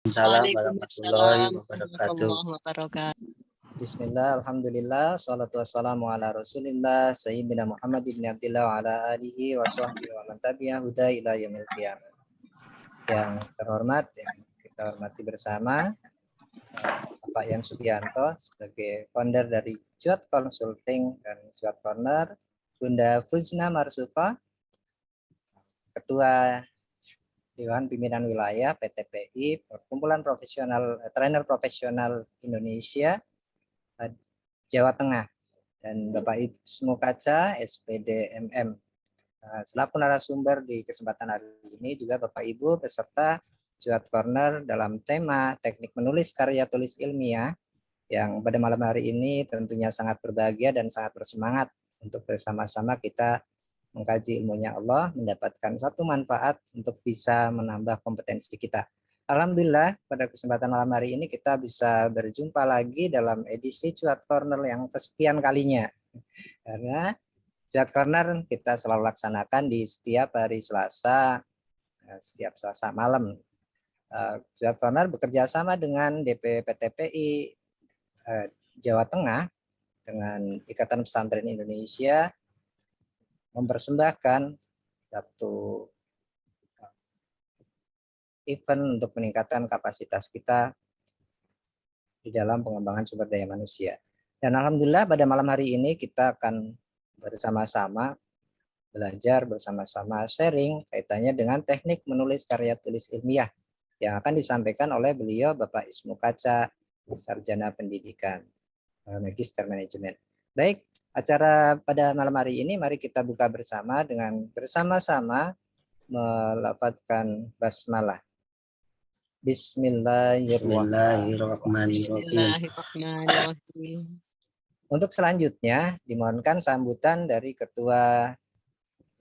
Waalaikumsalam warahmatullahi Waalaikumsalam wabarakatuh. warahmatullahi wabarakatuh. Bismillah, alhamdulillah, salatu wassalamu ala rasulillah, Sayyidina Muhammad ibn Abdillah wa ala alihi wa sahbihi wa man tabi'ah huda ila yaumil qiyamah. Yang terhormat, yang kita hormati bersama, Bapak Yan Subianto sebagai founder dari Juat Consulting dan Juat Corner, Bunda Fuzna Marsuko, Ketua Dewan Pimpinan Wilayah PTPI, Perkumpulan Profesional Trainer Profesional Indonesia, Jawa Tengah, dan Bapak Ismu Kaca, SPD MM. Selaku narasumber di kesempatan hari ini juga Bapak Ibu beserta Juat Corner dalam tema teknik menulis karya tulis ilmiah yang pada malam hari ini tentunya sangat berbahagia dan sangat bersemangat untuk bersama-sama kita mengkaji ilmunya Allah, mendapatkan satu manfaat untuk bisa menambah kompetensi kita. Alhamdulillah pada kesempatan malam hari ini kita bisa berjumpa lagi dalam edisi Cuat Corner yang kesekian kalinya. Karena Cuat Corner kita selalu laksanakan di setiap hari Selasa, setiap Selasa malam. Cuat Corner bekerja sama dengan DP PTPI Jawa Tengah dengan Ikatan Pesantren Indonesia mempersembahkan satu event untuk meningkatkan kapasitas kita di dalam pengembangan sumber daya manusia. Dan alhamdulillah pada malam hari ini kita akan bersama-sama belajar, bersama-sama sharing kaitannya dengan teknik menulis karya tulis ilmiah yang akan disampaikan oleh beliau Bapak Ismu Kaca, Sarjana Pendidikan, Magister Manajemen. Baik, acara pada malam hari ini mari kita buka bersama dengan bersama-sama melafadzkan basmalah. Bismillahirrahmanirrahim. Bismillahirrahmanirrahim. Untuk selanjutnya dimohonkan sambutan dari Ketua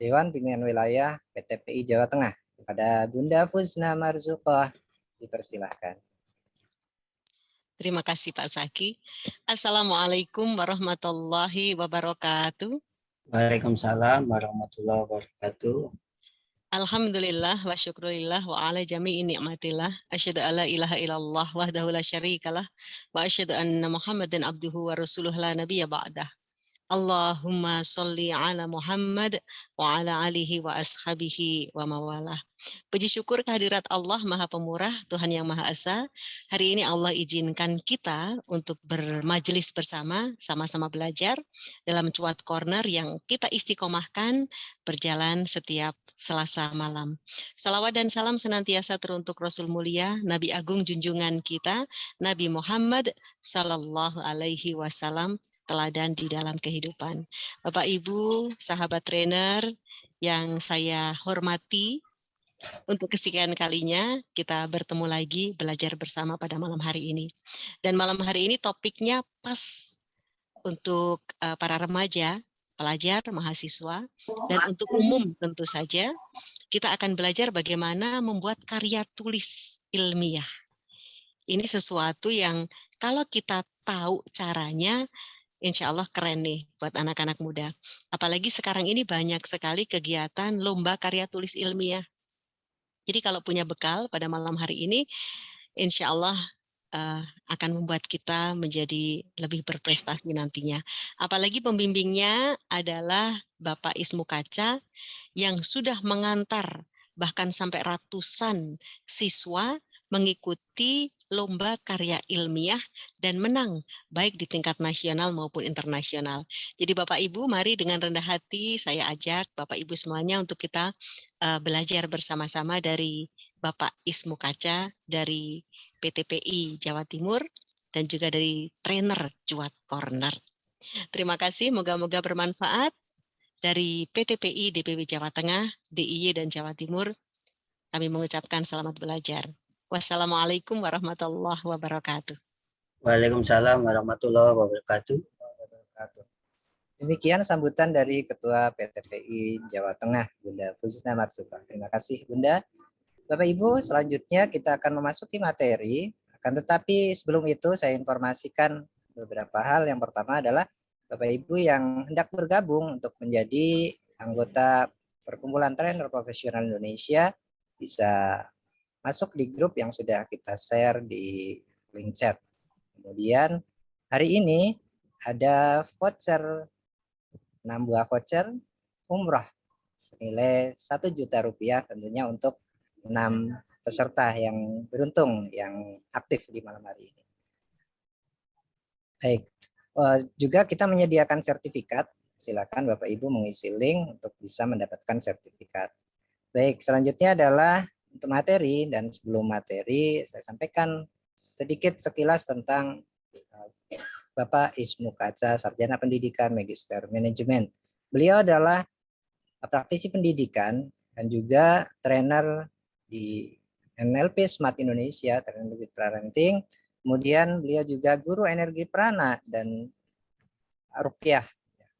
Dewan Pimpinan Wilayah PTPI Jawa Tengah kepada Bunda Fuzna Marzukoh. Dipersilahkan. Terima kasih Pak Zaki. Assalamualaikum warahmatullahi wabarakatuh. Waalaikumsalam warahmatullahi wabarakatuh. Alhamdulillah wa syukurillah wa ala jami'i ni'matillah. Asyhadu alla ilaha illallah wahdahu la syarikalah wa asyhadu anna Muhammadan abduhu wa rasuluh la nabiyya ba'dah. Allahumma sholli ala Muhammad wa ala alihi wa ashabihi wa mawalah. Puji syukur kehadirat Allah Maha Pemurah, Tuhan yang Maha Esa. Hari ini Allah izinkan kita untuk bermajelis bersama, sama-sama belajar dalam Cuat Corner yang kita istiqomahkan berjalan setiap Selasa malam. Salawat dan salam senantiasa teruntuk Rasul Mulia, Nabi Agung junjungan kita, Nabi Muhammad Sallallahu Alaihi Wasallam, teladan di dalam kehidupan. Bapak Ibu, sahabat trainer yang saya hormati, untuk kesekian kalinya kita bertemu lagi belajar bersama pada malam hari ini. Dan malam hari ini topiknya pas untuk para remaja, pelajar, mahasiswa, dan untuk umum tentu saja. Kita akan belajar bagaimana membuat karya tulis ilmiah. Ini sesuatu yang kalau kita tahu caranya, insya Allah keren nih buat anak-anak muda. Apalagi sekarang ini banyak sekali kegiatan lomba karya tulis ilmiah. Jadi kalau punya bekal pada malam hari ini, insya Allah akan membuat kita menjadi lebih berprestasi nantinya. Apalagi pembimbingnya adalah Bapak Ismu Kaca yang sudah mengantar bahkan sampai ratusan siswa mengikuti lomba karya ilmiah dan menang baik di tingkat nasional maupun internasional. Jadi Bapak Ibu, mari dengan rendah hati saya ajak Bapak Ibu semuanya untuk kita belajar bersama-sama dari Bapak Ismu Kaca dari PTPI Jawa Timur dan juga dari trainer Cuat Corner. Terima kasih, moga-moga bermanfaat. Dari PTPI DPW Jawa Tengah, DIY dan Jawa Timur, kami mengucapkan selamat belajar. Wassalamualaikum warahmatullahi wabarakatuh. Waalaikumsalam warahmatullahi wabarakatuh. Demikian sambutan dari Ketua PTPI Jawa Tengah, Bunda Fuzna Marzukoh. Terima kasih Bunda. Bapak Ibu, selanjutnya kita akan memasuki materi. Akan tetapi sebelum itu saya informasikan beberapa hal. Yang pertama adalah Bapak Ibu yang hendak bergabung untuk menjadi anggota Perkumpulan Trainer Profesional Indonesia bisa masuk di grup yang sudah kita share di link chat. Kemudian hari ini ada voucher, 6 buah voucher umroh senilai Rp1.000.000 tentunya untuk 6 peserta yang beruntung yang aktif di malam hari ini. Baik, juga kita menyediakan sertifikat. Silakan Bapak Ibu mengisi link untuk bisa mendapatkan sertifikat. Baik, selanjutnya adalah untuk materi, dan sebelum materi saya sampaikan sedikit sekilas tentang Bapak Ismu Kaca, Sarjana Pendidikan, Magister Manajemen. Beliau adalah praktisi pendidikan dan juga trainer di NLP Smart Indonesia, trainer with parenting. Kemudian beliau juga guru energi prana dan ruqyah,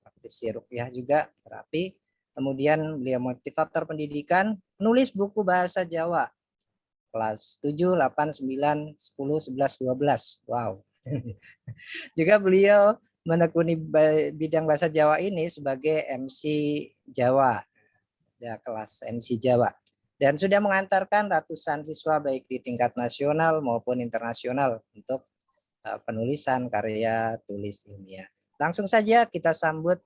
praktisi ruqyah juga, terapi. Kemudian beliau motivator pendidikan, penulis buku bahasa Jawa kelas 7, 8, 9, 10, 11, 12. Wow. Juga beliau menekuni bidang bahasa Jawa ini sebagai MC Jawa, ya, kelas MC Jawa. Dan sudah mengantarkan ratusan siswa baik di tingkat nasional maupun internasional untuk penulisan karya tulis ilmiah. Langsung saja kita sambut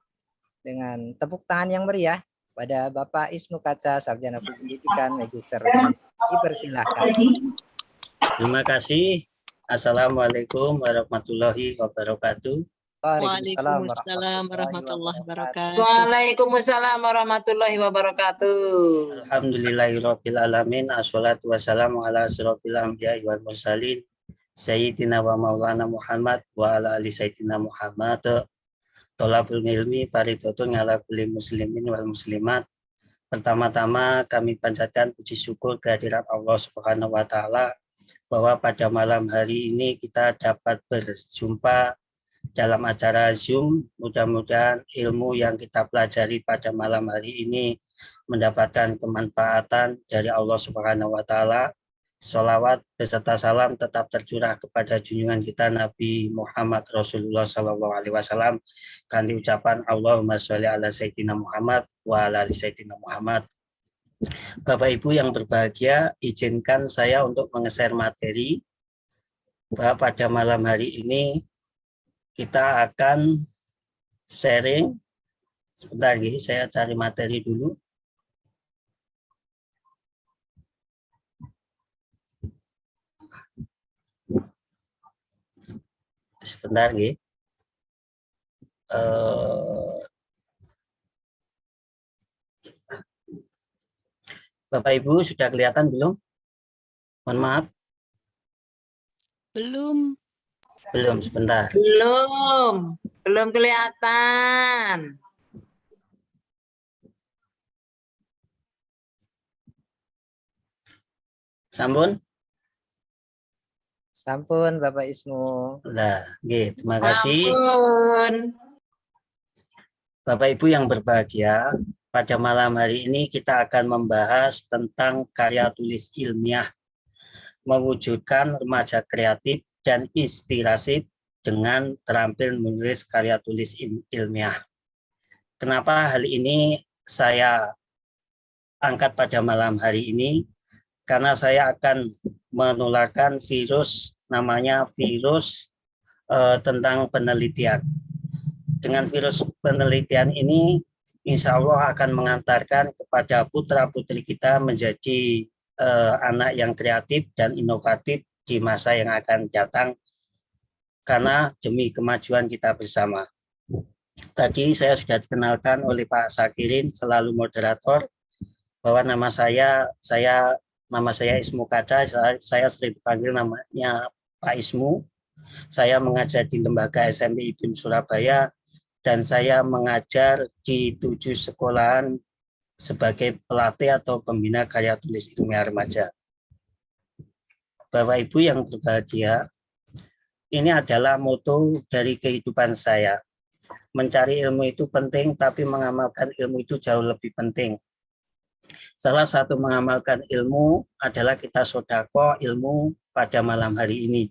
dengan tepuk tangan yang meriah pada Bapak Ismu Kaca, Sarjana Pendidikan, Magister Manajemen. Dipersilakan. Terima kasih. Assalamualaikum warahmatullahi wabarakatuh. Waalaikumsalam warahmatullahi wabarakatuh. Waalaikumsalam warahmatullahi wabarakatuh. Alhamdulillahirabbil alamin. Assalatu wassalamu ala asyrofil anbiya'i wal mursalin. Sayyidina wa maulana Muhammad wa ala ali sayyidina Muhammad. Tolabul ilmi faridatun ala kulli muslimin wal muslimat. Pertama-tama kami panjatkan puji syukur kehadirat Allah Subhanahu wa taala bahwa pada malam hari ini kita dapat berjumpa dalam acara Zoom. Mudah-mudahan ilmu yang kita pelajari pada malam hari ini mendapatkan kemanfaatan dari Allah Subhanahu wa taala. Sholawat beserta salam tetap tercurah kepada junjungan kita Nabi Muhammad Rasulullah SAW. Kanthi ucapan Allahumma sholli ala sayyidina Muhammad wa ala ali sayyidina Muhammad. Bapak Ibu yang berbahagia, izinkan saya untuk menge-share materi bahwa pada malam hari ini kita akan sharing. Sebentar lagi saya cari materi dulu. Sebentar lagi. Bapak Ibu sudah kelihatan belum? Mohon maaf. Belum. Belum, sebentar. Belum kelihatan. Sampun? Sampun Bapak Ismu. Nah, terima kasih. Ampun. Bapak Ibu yang berbahagia, pada malam hari ini kita akan membahas tentang karya tulis ilmiah, mewujudkan remaja kreatif dan inspiratif dengan terampil menulis karya tulis ilmiah. Kenapa hal ini saya angkat pada malam hari ini? Karena saya akan menularkan virus, namanya virus tentang penelitian. Dengan virus penelitian ini, insya Allah akan mengantarkan kepada putra-putri kita menjadi anak yang kreatif dan inovatif di masa yang akan datang, karena demi kemajuan kita bersama. Tadi saya sudah dikenalkan oleh Pak Sakirin selalu moderator bahwa nama saya Ismu Kaca, saya sering dipanggil namanya Pak Ismu. Saya mengajar di Lembaga SMP IBIM Surabaya dan saya mengajar di 7 sekolahan sebagai pelatih atau pembina karya tulis ilmiah remaja. Bapak Ibu yang berbahagia, ini adalah moto dari kehidupan saya. Mencari ilmu itu penting, tapi mengamalkan ilmu itu jauh lebih penting. Salah satu mengamalkan ilmu adalah kita sedekah ilmu pada malam hari ini.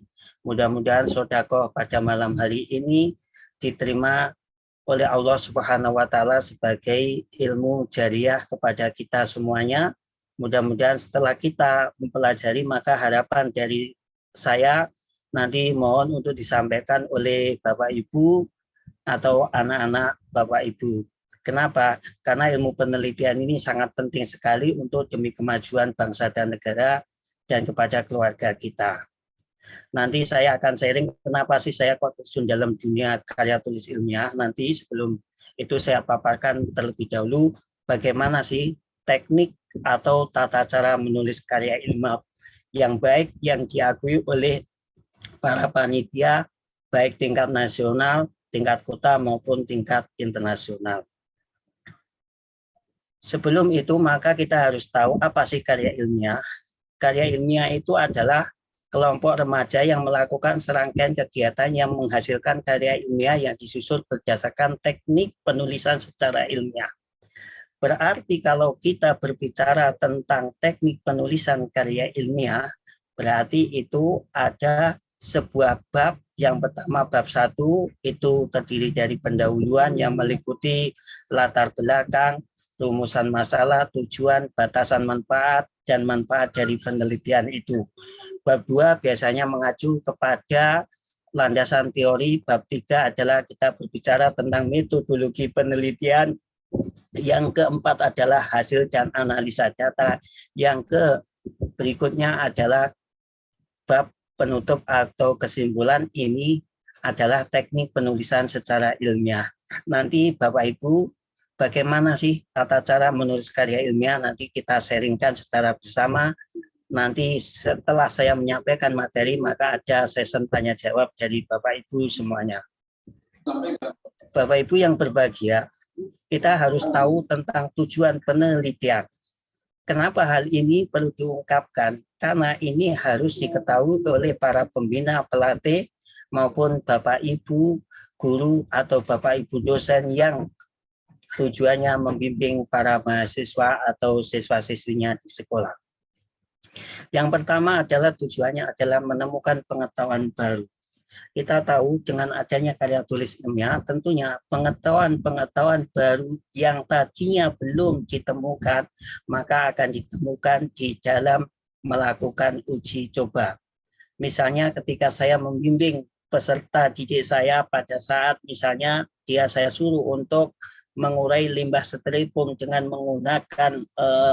Mudah-mudahan sedekah pada malam hari ini diterima oleh Allah Subhanahu wa taala sebagai ilmu jariah kepada kita semuanya, Mudah-mudahan setelah kita mempelajari, maka harapan dari saya nanti mohon untuk disampaikan oleh Bapak Ibu atau anak-anak Bapak Ibu. Kenapa? Karena ilmu penelitian ini sangat penting sekali untuk demi kemajuan bangsa dan negara dan kepada keluarga kita. Nanti saya akan sharing kenapa sih saya kok terjun dalam dunia karya tulis ilmiah. Nanti sebelum itu saya paparkan terlebih dahulu bagaimana sih teknik atau tata cara menulis karya ilmiah yang baik yang diakui oleh para panitia baik tingkat nasional, tingkat kota maupun tingkat internasional. Sebelum itu maka kita harus tahu apa sih karya ilmiah. Karya ilmiah itu adalah kelompok remaja yang melakukan serangkaian kegiatan yang menghasilkan karya ilmiah yang disusun berdasarkan teknik penulisan secara ilmiah. Berarti kalau kita berbicara tentang teknik penulisan karya ilmiah, berarti itu ada sebuah bab. Yang pertama bab 1 itu terdiri dari pendahuluan yang meliputi latar belakang, rumusan masalah, tujuan, batasan manfaat, dan manfaat dari penelitian itu. Bab 2 biasanya mengacu kepada landasan teori. Bab 3 adalah kita berbicara tentang metodologi penelitian. Yang keempat adalah hasil dan analisa data. Yang berikutnya adalah bab penutup atau kesimpulan. Ini adalah teknik penulisan secara ilmiah. Nanti Bapak Ibu, bagaimana sih tata cara menulis karya ilmiah? Nanti kita sharingkan secara bersama. Nanti setelah saya menyampaikan materi, maka ada sesi tanya jawab dari Bapak Ibu semuanya. Bapak Ibu yang berbahagia, kita harus tahu tentang tujuan penelitian. Kenapa hal ini perlu diungkapkan? Karena ini harus diketahui oleh para pembina, pelatih, maupun Bapak Ibu guru atau Bapak Ibu dosen yang tujuannya membimbing para mahasiswa atau siswa-siswinya di sekolah. Yang pertama adalah tujuannya adalah menemukan pengetahuan baru. Kita tahu dengan adanya karya tulis ilmiah, tentunya pengetahuan-pengetahuan baru yang tadinya belum ditemukan, maka akan ditemukan di dalam melakukan uji coba. Misalnya ketika saya membimbing peserta didik saya pada saat misalnya saya suruh untuk mengurai limbah styrofoam dengan menggunakan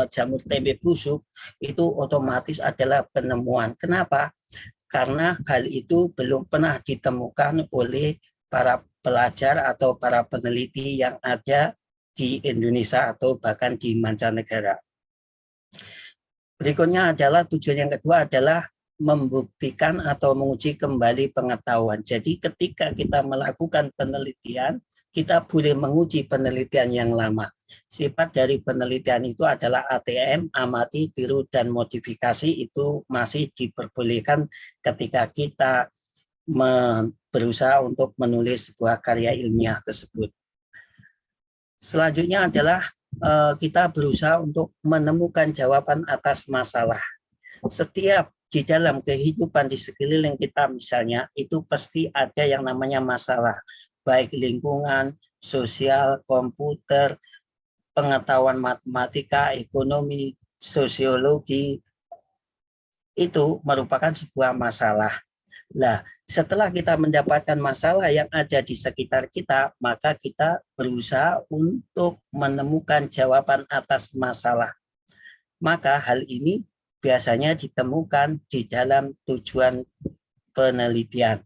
jamur tempe busuk, itu otomatis adalah penemuan. Kenapa? Karena hal itu belum pernah ditemukan oleh para pelajar atau para peneliti yang ada di Indonesia atau bahkan di mancanegara. Berikutnya adalah tujuan yang kedua adalah membuktikan atau menguji kembali pengetahuan. Jadi ketika kita melakukan penelitian, kita boleh menguji penelitian yang lama. Sifat dari penelitian itu adalah ATM, amati, tiru, dan modifikasi itu masih diperbolehkan ketika kita berusaha untuk menulis sebuah karya ilmiah tersebut. Selanjutnya adalah kita berusaha untuk menemukan jawaban atas masalah. Setiap di dalam kehidupan di sekeliling kita misalnya, itu pasti ada yang namanya masalah. Baik lingkungan, sosial, komputer, pengetahuan matematika, ekonomi, sosiologi, itu merupakan sebuah masalah. Nah, setelah kita mendapatkan masalah yang ada di sekitar kita, maka kita berusaha untuk menemukan jawaban atas masalah. Maka hal ini biasanya ditemukan di dalam tujuan penelitian.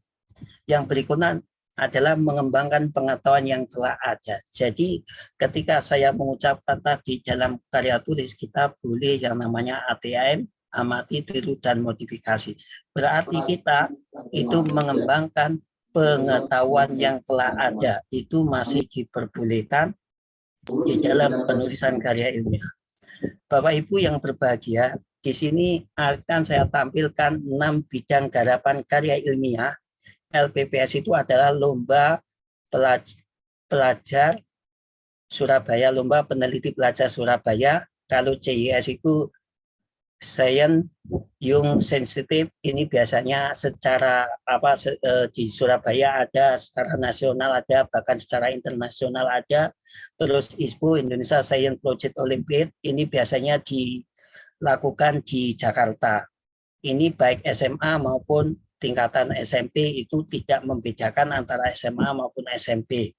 Yang berikutnya adalah mengembangkan pengetahuan yang telah ada. Jadi ketika saya mengucapkan tadi dalam karya tulis, kita boleh yang namanya ATM, amati, tiru, dan modifikasi. Berarti kita itu mengembangkan pengetahuan yang telah ada. Itu masih diperbolehkan di dalam penulisan karya ilmiah. Bapak Ibu yang berbahagia, di sini akan saya tampilkan 6 bidang garapan karya ilmiah. LPPS itu adalah Lomba Pelajar Surabaya, Lomba Peneliti Pelajar Surabaya. Kalau CIS itu Science Young Sensitive, ini biasanya secara di Surabaya ada, secara nasional ada, bahkan secara internasional ada. Terus ISPO Indonesia Science Project Olympiad, ini biasanya di lakukan di Jakarta. Ini baik SMA maupun tingkatan SMP itu tidak membedakan antara SMA maupun SMP.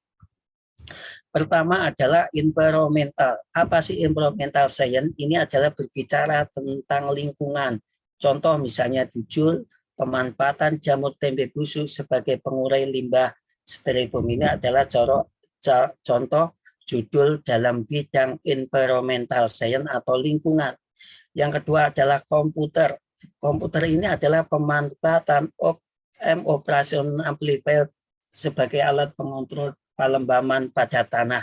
Pertama adalah environmental. Apa sih environmental science? Ini adalah berbicara tentang lingkungan. Contoh misalnya jujur, pemanfaatan jamur tempe busuk sebagai pengurai limbah styrofoam. Ini adalah contoh judul dalam bidang environmental science atau lingkungan. Yang kedua adalah komputer. Komputer ini adalah pemanfaatan operational amplifier sebagai alat pengontrol pelembaman pada tanah.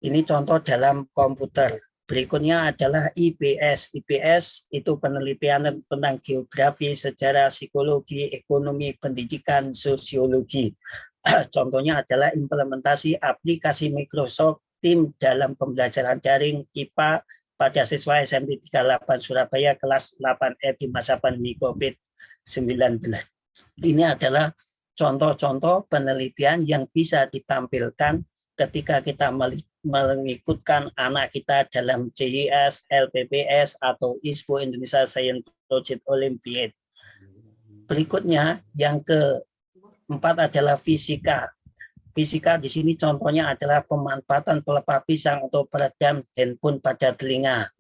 Ini contoh dalam komputer. Berikutnya adalah IPS. IPS itu penelitian tentang geografi, sejarah, psikologi, ekonomi, pendidikan, sosiologi. Contohnya adalah implementasi aplikasi Microsoft Teams dalam pembelajaran daring IPA pada siswa SMP 38 Surabaya kelas 8E di masa pandemi COVID-19. Ini adalah contoh-contoh penelitian yang bisa ditampilkan ketika kita mengikutkan anak kita dalam JIS, LPPS, atau ISPO Indonesia Science Project Olympiad. Berikutnya, yang keempat adalah fisika. Fisika di sini contohnya adalah pemanfaatan pelepah pisang atau peredam handphone pada telinga.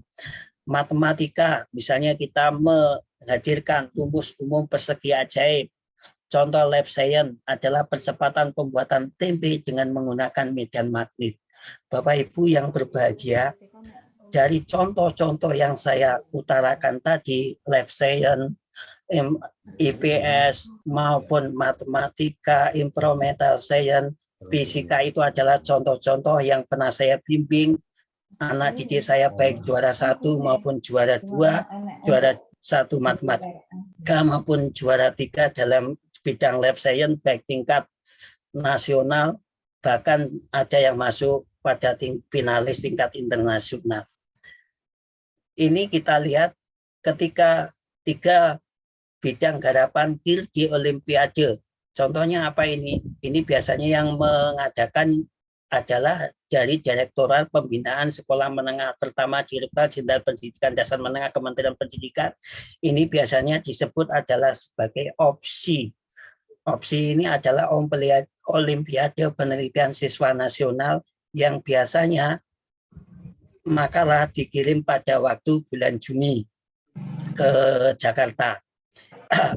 Matematika, misalnya kita menghadirkan rumus umum persegi ajaib. Contoh lab science adalah percepatan pembuatan tempe dengan menggunakan medan magnet. Bapak Ibu yang berbahagia, dari contoh-contoh yang saya utarakan tadi, lab science, IPS maupun matematika, environmental science, fisika itu adalah contoh-contoh yang pernah saya bimbing anak didik saya baik juara 1 maupun juara 2, juara 1 matematika maupun juara 3 dalam bidang lab science baik tingkat nasional, bahkan ada yang masuk pada finalis tingkat internasional. Ini kita lihat ketika 3 bidang garapan GIL di Olimpiade. Contohnya apa ini? Ini biasanya yang mengadakan adalah dari Direktorat Pembinaan Sekolah Menengah Pertama Direktorat Jenderal Pendidikan Dasar Menengah Kementerian Pendidikan. Ini biasanya disebut adalah sebagai opsi. Opsi ini adalah Olimpiade Penelitian Siswa Nasional yang biasanya makalah dikirim pada waktu bulan Juni ke Jakarta.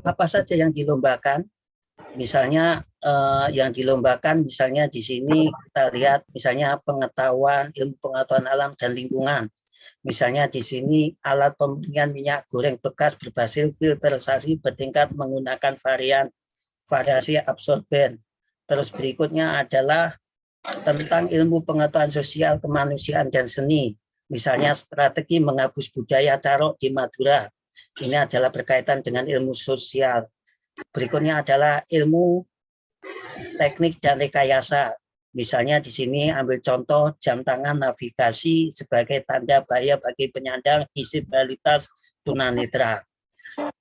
Apa saja yang dilombakan? Misalnya yang dilombakan, misalnya di sini kita lihat misalnya pengetahuan, ilmu pengetahuan alam dan lingkungan. Misalnya di sini alat pemurnian minyak goreng bekas berbasis filterisasi bertingkat menggunakan variasi absorben. Terus berikutnya adalah tentang ilmu pengetahuan sosial, kemanusiaan dan seni. Misalnya strategi menghapus budaya carok di Madura. Ini adalah berkaitan dengan ilmu sosial. Berikutnya adalah ilmu teknik dan rekayasa. Misalnya di sini ambil contoh jam tangan navigasi sebagai tanda bahaya bagi penyandang disabilitas tunanetra.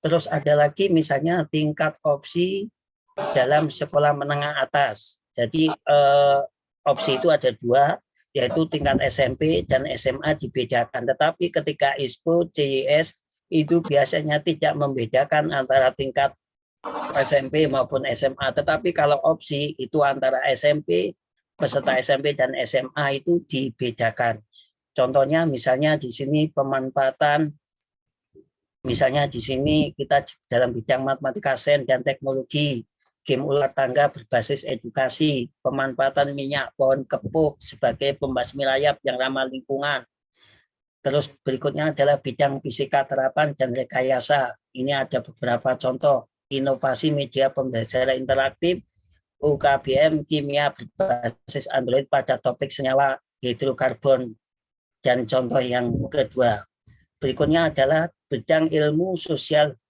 Terus ada lagi misalnya tingkat opsi dalam sekolah menengah atas. Jadi opsi itu ada 2, yaitu tingkat SMP dan SMA dibedakan. Tetapi ketika ISPO, JIS itu biasanya tidak membedakan antara tingkat SMP maupun SMA. Tetapi kalau opsi itu antara SMP, peserta SMP dan SMA itu dibedakan. Contohnya misalnya di sini pemanfaatan, misalnya di sini kita dalam bidang matematika, sains dan teknologi, game ular tangga berbasis edukasi, pemanfaatan minyak pohon kepuk sebagai pembasmi rayap yang ramah lingkungan. Terus berikutnya adalah bidang fisika terapan dan rekayasa. Ini ada beberapa contoh. Inovasi media pembelajaran interaktif, UKBM kimia berbasis Android pada topik senyawa hidrokarbon. Dan contoh yang kedua. Berikutnya adalah bidang ilmu sosial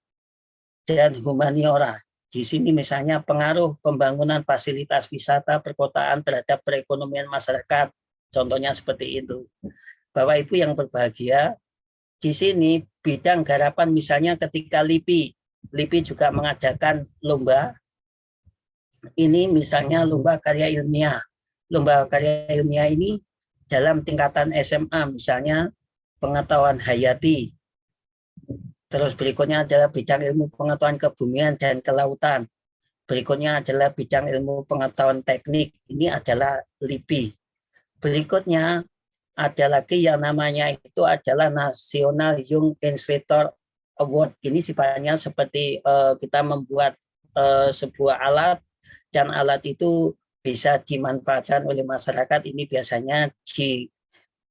dan humaniora. Di sini misalnya pengaruh pembangunan fasilitas wisata perkotaan terhadap perekonomian masyarakat. Contohnya seperti itu. Bapak Ibu yang berbahagia, di sini bidang garapan misalnya ketika LIPI juga mengadakan lomba. Ini misalnya lomba karya ilmiah. Lomba karya ilmiah ini dalam tingkatan SMA misalnya pengetahuan hayati, Terus berikutnya adalah bidang ilmu pengetahuan kebumian dan kelautan. Berikutnya adalah bidang ilmu pengetahuan teknik. Ini adalah LIPI. Berikutnya ada lagi yang namanya itu adalah National Young Innovator Award. Ini sifatnya seperti kita membuat sebuah alat, dan alat itu bisa dimanfaatkan oleh masyarakat. Ini biasanya di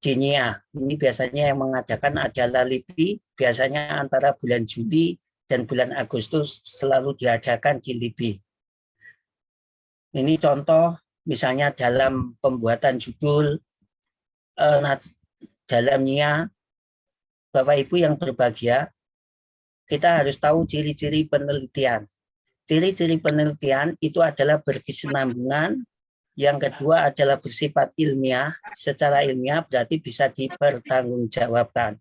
Dinia. Ini biasanya yang mengadakan adalah LIPI, biasanya antara bulan Juli dan bulan Agustus selalu diadakan di LIPI. Ini contoh misalnya dalam pembuatan judul, dalam NIA, Bapak Ibu yang berbahagia, kita harus tahu ciri-ciri penelitian. Ciri-ciri penelitian itu adalah berkesinambungan. Yang kedua adalah bersifat ilmiah. Secara ilmiah berarti bisa dipertanggungjawabkan.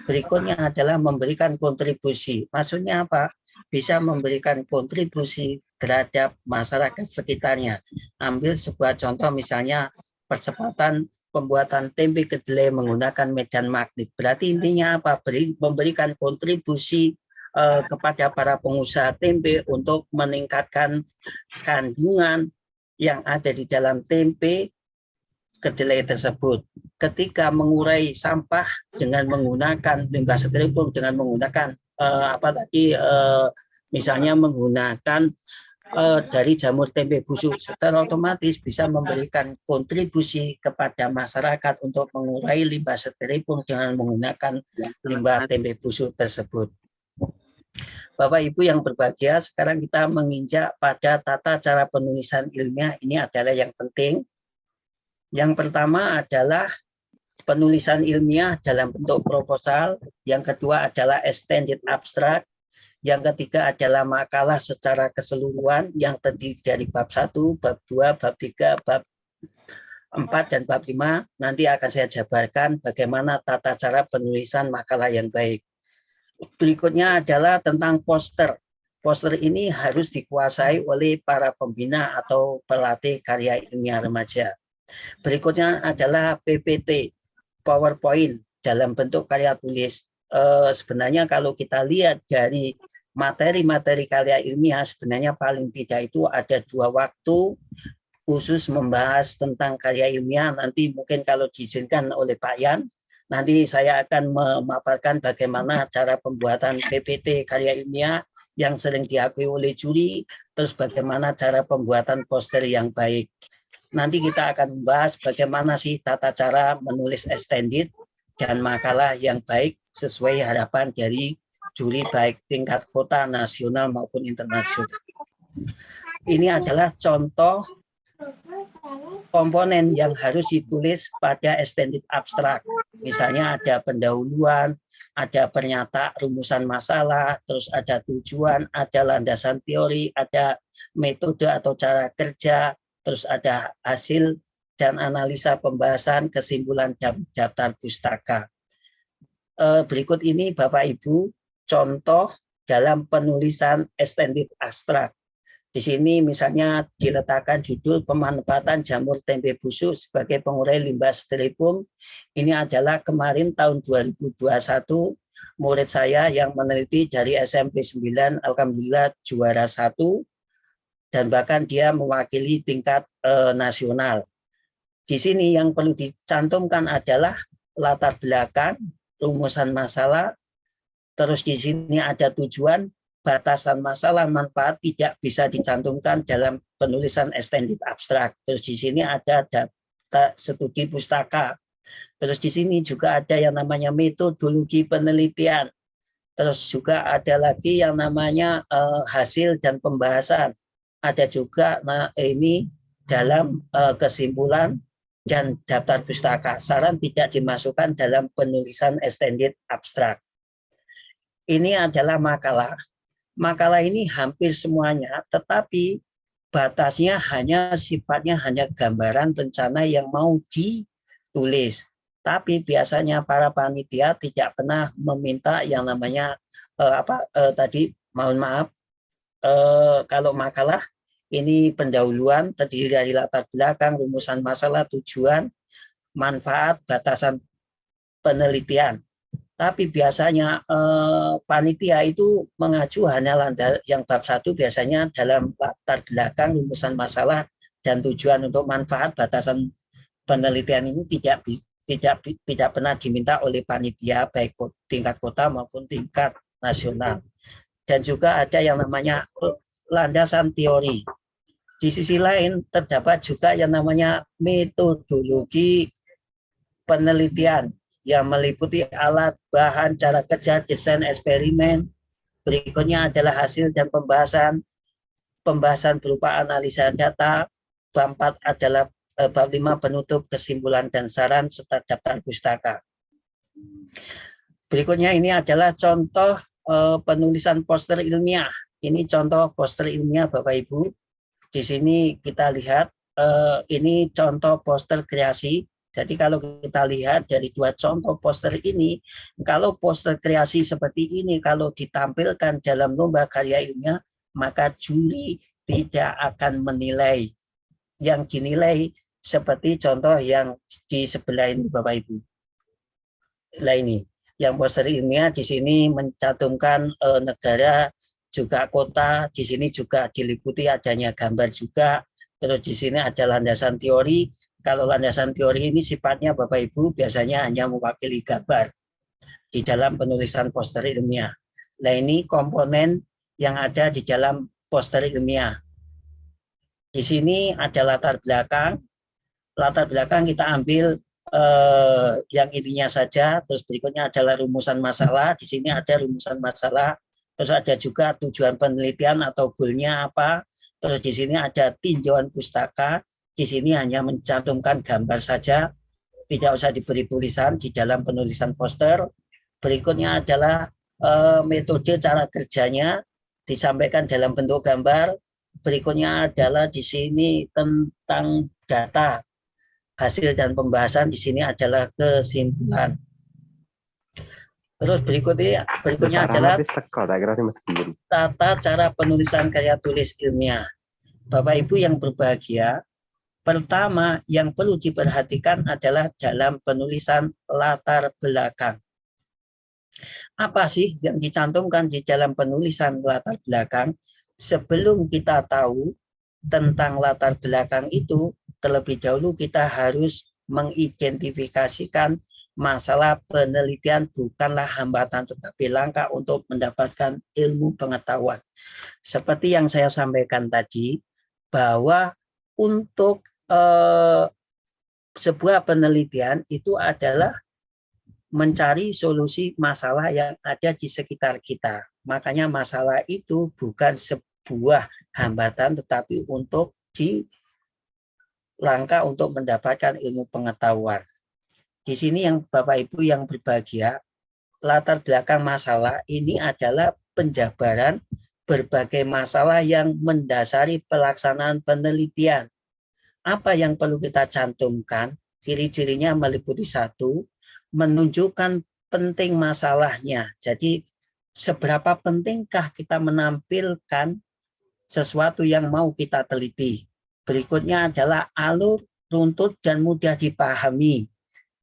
Berikutnya adalah memberikan kontribusi. Maksudnya apa? Bisa memberikan kontribusi terhadap masyarakat sekitarnya. Ambil sebuah contoh misalnya percepatan pembuatan tempe kedelai menggunakan medan magnet. Berarti intinya apa? Memberikan kontribusi kepada para pengusaha tempe untuk meningkatkan kandungan yang ada di dalam tempe kedelai tersebut. Ketika mengurai sampah dengan menggunakan limbah styrofoam, dengan menggunakan misalnya menggunakan dari jamur tempe busuk, secara otomatis bisa memberikan kontribusi kepada masyarakat untuk mengurai limbah styrofoam dengan menggunakan limbah tempe busuk tersebut. Bapak Ibu yang berbahagia, sekarang kita menginjak pada tata cara penulisan ilmiah. Ini adalah yang penting. Yang pertama adalah penulisan ilmiah dalam bentuk proposal. Yang kedua adalah extended abstract. Yang ketiga adalah makalah secara keseluruhan yang terdiri dari bab 1, bab 2, bab 3, bab 4, dan bab 5. Nanti akan saya jabarkan bagaimana tata cara penulisan makalah yang baik. Berikutnya adalah tentang poster. Poster ini harus dikuasai oleh para pembina atau pelatih karya ilmiah remaja. Berikutnya adalah PPT, PowerPoint dalam bentuk karya tulis. Sebenarnya kalau kita lihat dari materi-materi karya ilmiah, sebenarnya paling tidak itu ada 2 waktu khusus membahas tentang karya ilmiah. Nanti mungkin kalau diizinkan oleh Pak Yan, nanti saya akan memaparkan bagaimana cara pembuatan PPT karya ilmiah yang sering diakui oleh juri, terus bagaimana cara pembuatan poster yang baik. Nanti kita akan membahas bagaimana sih tata cara menulis extended dan makalah yang baik sesuai harapan dari juri baik tingkat kota, nasional maupun internasional. Ini adalah contoh komponen yang harus ditulis pada extended abstract. Misalnya ada pendahuluan, ada pernyataan rumusan masalah, terus ada tujuan, ada landasan teori, ada metode atau cara kerja, terus ada hasil dan analisa pembahasan, kesimpulan daftar pustaka. Berikut ini Bapak Ibu contoh dalam penulisan extended abstract. Di sini misalnya diletakkan judul pemanfaatan jamur tempe busuk sebagai pengurai limbah styrofoam. Ini adalah kemarin tahun 2021 murid saya yang meneliti dari SMP 9, alhamdulillah juara 1, dan bahkan dia mewakili tingkat nasional. Di sini yang perlu dicantumkan adalah latar belakang, rumusan masalah, terus di sini ada tujuan, batasan masalah, manfaat tidak bisa dicantumkan dalam penulisan extended abstract. Terus di sini ada data studi pustaka. Terus di sini juga ada yang namanya metodologi penelitian. Terus juga ada lagi yang namanya hasil dan pembahasan. Ada juga ini dalam kesimpulan dan daftar pustaka. Saran tidak dimasukkan dalam penulisan extended abstract. Ini adalah makalah. Makalah ini hampir semuanya, tetapi batasnya sifatnya hanya gambaran rencana yang mau ditulis. Tapi biasanya para panitia tidak pernah meminta yang namanya kalau makalah ini pendahuluan terdiri dari latar belakang, rumusan masalah, tujuan, manfaat, batasan penelitian. Tapi biasanya panitia itu mengacu hanya yang bab 1 biasanya dalam latar belakang rumusan masalah dan tujuan untuk manfaat batasan penelitian ini tidak pernah diminta oleh panitia baik tingkat kota maupun tingkat nasional. Dan juga ada yang namanya landasan teori. Di sisi lain terdapat juga yang namanya metodologi penelitian yang meliputi alat, bahan, cara kerja, desain, eksperimen. Berikutnya adalah hasil dan pembahasan berupa analisa data. Bab 4 adalah bab 5 penutup, kesimpulan dan saran serta daftar pustaka. Berikutnya ini adalah contoh penulisan poster ilmiah. Ini contoh poster ilmiah Bapak Ibu. Di sini kita lihat ini contoh poster kreasi. Jadi kalau kita lihat dari 2 contoh poster ini, kalau poster kreasi seperti ini kalau ditampilkan dalam lomba karya ilmiah, maka juri tidak akan menilai. Yang dinilai seperti contoh yang di sebelah ini Bapak Ibu. Nah ini, yang poster ilmiah di sini mencantumkan negara, juga kota, di sini juga diliputi adanya gambar juga, terus di sini ada landasan teori. Kalau landasan teori ini sifatnya Bapak Ibu biasanya hanya mewakili gambar di dalam penulisan poster ilmiah. Nah ini komponen yang ada di dalam poster ilmiah. Di sini ada latar belakang. Latar belakang kita ambil yang ininya saja. Terus berikutnya adalah rumusan masalah. Di sini ada rumusan masalah. Terus ada juga tujuan penelitian atau goalnya apa. Terus di sini ada tinjauan pustaka. Di sini hanya mencantumkan gambar saja, tidak usah diberi tulisan di dalam penulisan poster. Berikutnya adalah metode cara kerjanya, disampaikan dalam bentuk gambar. Berikutnya adalah di sini tentang data, hasil dan pembahasan. Di sini adalah kesimpulan. Terus berikutnya adalah tata cara penulisan karya tulis ilmiah. Bapak Ibu yang berbahagia, pertama yang perlu diperhatikan adalah dalam penulisan latar belakang. Apa sih yang dicantumkan di dalam penulisan latar belakang? Sebelum kita tahu tentang latar belakang itu, terlebih dahulu kita harus mengidentifikasikan masalah penelitian bukanlah hambatan tetapi langkah untuk mendapatkan ilmu pengetahuan. Seperti yang saya sampaikan tadi, bahwa untuk sebuah penelitian itu adalah mencari solusi masalah yang ada di sekitar kita. Makanya masalah itu bukan sebuah hambatan tetapi untuk langkah untuk mendapatkan ilmu pengetahuan. Di sini yang Bapak Ibu yang berbahagia, latar belakang masalah ini adalah penjabaran berbagai masalah yang mendasari pelaksanaan penelitian. Apa yang perlu kita cantumkan? Ciri-cirinya meliputi 1, menunjukkan penting masalahnya. Jadi seberapa pentingkah kita menampilkan sesuatu yang mau kita teliti. Berikutnya adalah alur, runtut, dan mudah dipahami.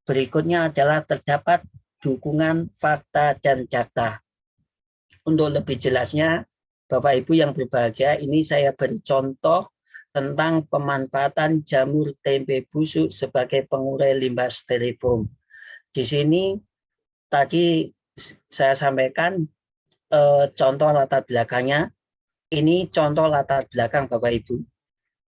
Berikutnya adalah terdapat dukungan fakta dan data. Untuk lebih jelasnya, Bapak Ibu yang berbahagia, ini saya beri contoh tentang pemanfaatan jamur tempe busuk sebagai pengurai limbah styrofoam. Di sini tadi saya sampaikan contoh latar belakangnya. Ini contoh latar belakang Bapak Ibu.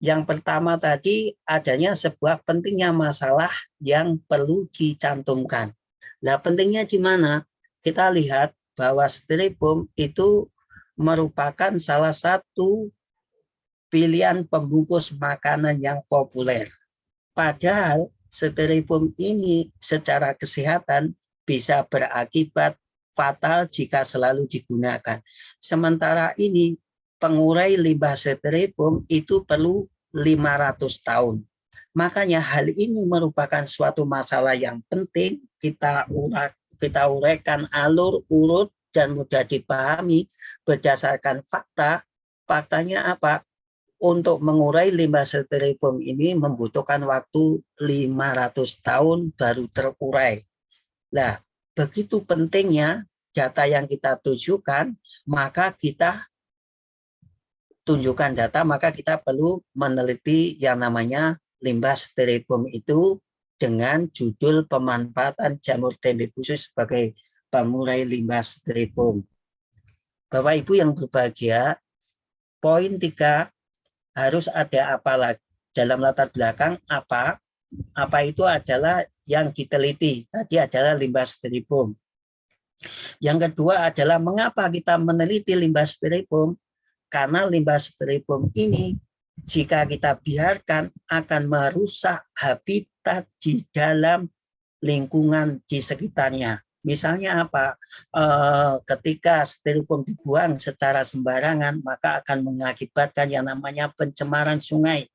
Yang pertama tadi adanya sebuah pentingnya masalah yang perlu dicantumkan. Nah, pentingnya di mana? Kita lihat bahwa styrofoam itu merupakan salah satu pilihan pembungkus makanan yang populer. Padahal styrofoam ini secara kesehatan bisa berakibat fatal jika selalu digunakan. Sementara ini pengurai limbah styrofoam itu perlu 500 tahun. Makanya hal ini merupakan suatu masalah yang penting kita uraikan alur, urut, dan mudah dipahami berdasarkan fakta. Faktanya apa? Untuk mengurai limbah styrofoam ini membutuhkan waktu 500 tahun baru terurai. Nah, begitu pentingnya data yang kita tujukan, maka kita tunjukkan data, maka kita perlu meneliti yang namanya limbah styrofoam itu dengan judul pemanfaatan jamur tempe busuk sebagai pengurai limbah styrofoam. Bapak Ibu yang berbahagia, poin 3 harus ada apa lagi dalam latar belakang apa itu adalah yang diteliti. Tadi adalah limbah styrofoam. Yang kedua adalah mengapa kita meneliti limbah styrofoam? Karena limbah styrofoam ini jika kita biarkan akan merusak habitat di dalam lingkungan di sekitarnya. Misalnya apa? Ketika styrofoam dibuang secara sembarangan, maka akan mengakibatkan yang namanya pencemaran sungai.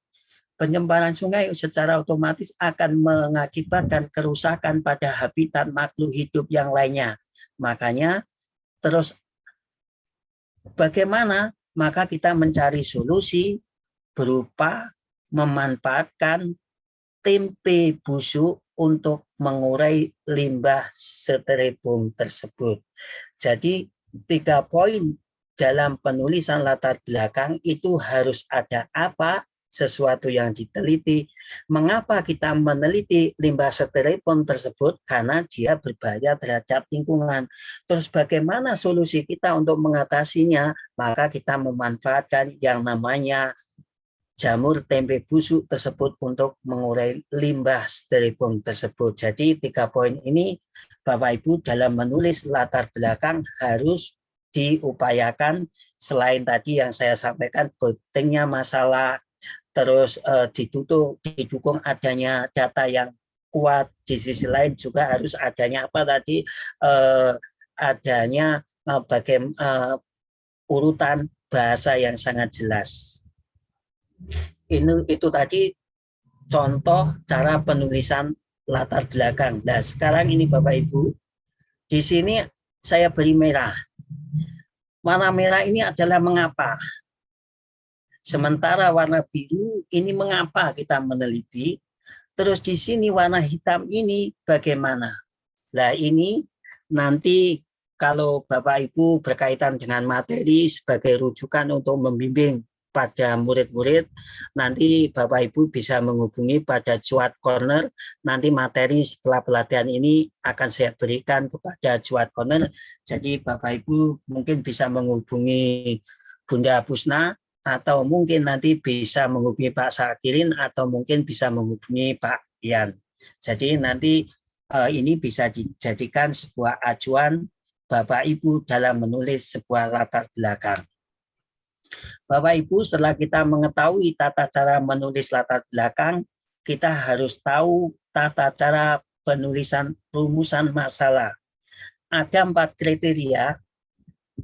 Pencemaran sungai secara otomatis akan mengakibatkan kerusakan pada habitat makhluk hidup yang lainnya. Makanya terus bagaimana? Maka kita mencari solusi berupa memanfaatkan tempe busuk untuk mengurai limbah styrofoam tersebut. Jadi 3 poin dalam penulisan latar belakang itu harus ada apa, sesuatu yang diteliti. Mengapa kita meneliti limbah styrofoam tersebut? Karena dia berbahaya terhadap lingkungan. Terus bagaimana solusi kita untuk mengatasinya? Maka kita memanfaatkan yang namanya jamur tempe busuk tersebut untuk mengurai limbah styrofoam tersebut. Jadi 3 poin ini Bapak Ibu dalam menulis latar belakang harus diupayakan, selain tadi yang saya sampaikan pentingnya masalah, terus didukung adanya data yang kuat, di sisi lain juga harus adanya apa tadi, adanya urutan bahasa yang sangat jelas. Itu tadi contoh cara penulisan latar belakang. Nah, sekarang ini Bapak Ibu, di sini saya beri merah. Warna merah ini adalah mengapa. Sementara warna biru ini mengapa kita meneliti. Terus di sini warna hitam ini bagaimana. Nah, ini nanti kalau Bapak Ibu berkaitan dengan materi sebagai rujukan untuk membimbing pada murid-murid, nanti Bapak Ibu bisa menghubungi pada Cuat Corner. Nanti materi setelah pelatihan ini akan saya berikan kepada Cuat Corner. Jadi Bapak Ibu mungkin bisa menghubungi Bunda Pusna, atau mungkin nanti bisa menghubungi Pak Sakirin, atau mungkin bisa menghubungi Pak Ian. Jadi nanti ini bisa dijadikan sebuah acuan Bapak Ibu dalam menulis sebuah latar belakang. Bapak Ibu, setelah kita mengetahui tata cara menulis latar belakang, kita harus tahu tata cara penulisan rumusan masalah. Ada 4 kriteria.